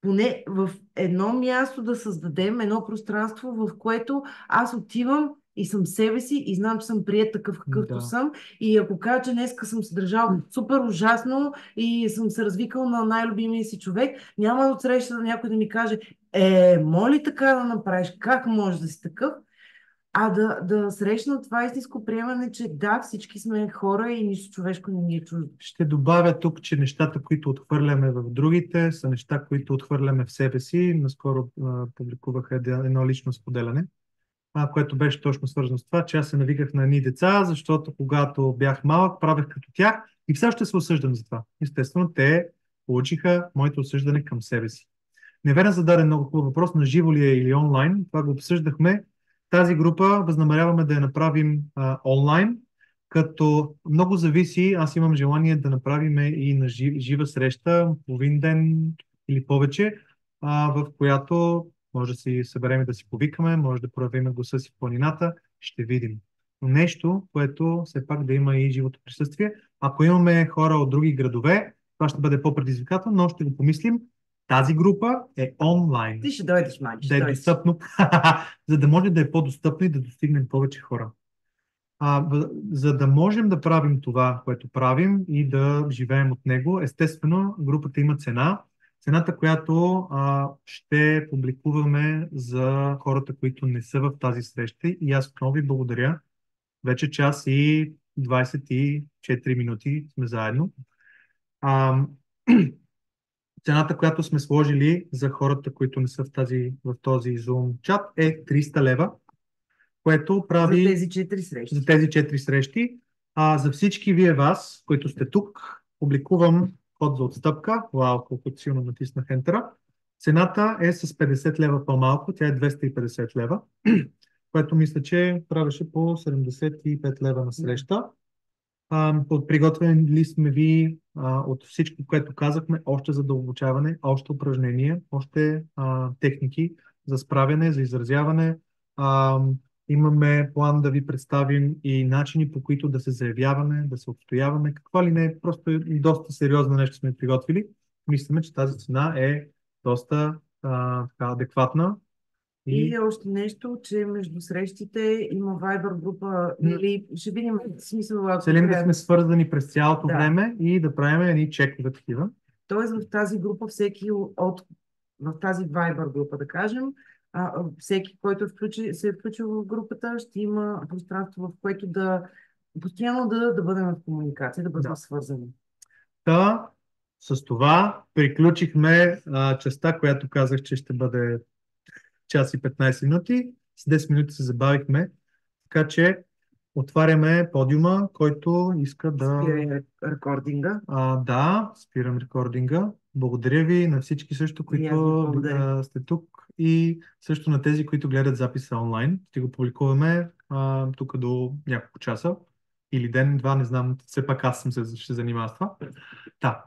поне в едно място да създадем едно пространство, в което аз отивам и съм себе си и знам, че съм прият такъв какъвто Да. съм. И ако кажа, че днеска съм се държал супер ужасно и съм се развикал на най-любимия си човек, няма да отсреща да някой да ми каже, моли така да направиш, как можеш да си такъв? Да срещна това истинско приемане, че да, всички сме хора и нищо човешко не ни е чуждо. Ще добавя тук, че нещата, които отхвърляме в другите, са неща, които отхвърляме в себе си. Наскоро публикувах едно лично споделяне, което беше точно свързано с това, че аз се навиках на едни деца, защото когато бях малък, правех като тях и все още се осъждам за това. Естествено, те получиха моето осъждане към себе си. Неверен зададе много хубав въпрос, на живо ли е или онлайн. Това го обсъждахме. Тази група възнамеряваме да я направим онлайн, като много зависи. Аз имам желание да направим и на жива среща, половин ден или повече, в която може да си съберем и да си повикаме, може да проявим гласа си в планината, ще видим. Но нещо, което все пак да има и живото присъствие. Ако имаме хора от други градове, това ще бъде по-предизвикателно, но ще го помислим. Тази група е онлайн, Ти ще дойдеш, Маги, да ще е дойдеш. достъпно, за да може да е по-достъпно и да достигнем повече хора. За да можем да правим това, което правим и да живеем от него, естествено, групата има цена. Цената, която ще публикуваме за хората, които не са в тази среща. И аз отново ви благодаря. Вече час и 24 минути сме заедно. А, Цената, която сме сложили за хората, които не са в този Zoom чат, е 300 лева, което За прави тези 4 срещи. за тези 4 срещи. За всички вие вас, които сте тук, публикувам код за отстъпка. Вау, колко силно натиснах ентера. Цената е с 50 лева по-малко, тя е 250 лева, което мисля, че правеше по 75 лева на среща. Приготвени ли сме ви от всичко, което казахме, още задълбочаване, още упражнения, още техники за справяне, за изразяване. А, Имаме план да ви представим и начини, по които да се заявяваме, да се отстояваме. Каква ли не, просто доста сериозно нещо сме приготвили. Мислиме, че тази цена е доста така, адекватна. И И още нещо, че между срещите има Viber група или ще видим смисъл, ако целим да трябва. сме свързани през цялото Да. време и да правим едни чекове такива. Тоест в тази група всеки в тази Viber група, да кажем, всеки, който се е включил в групата, ще има пространство, в което постоянно да бъдем в комуникация, да бъдем Да. свързани. Та, с това приключихме частта, която казах, че ще бъде час и 15 минути. С 10 минути се забавихме, така че отваряме подиума, който иска да... Спирай рекординга. Да, спирам рекординга. Благодаря ви на всички също, И аз ви които благодаря. сте тук и също на тези, които гледат записа онлайн. Ще го публикуваме тук до няколко часа или ден, два, не знам. Все пак аз ще се занимавам с това. Да.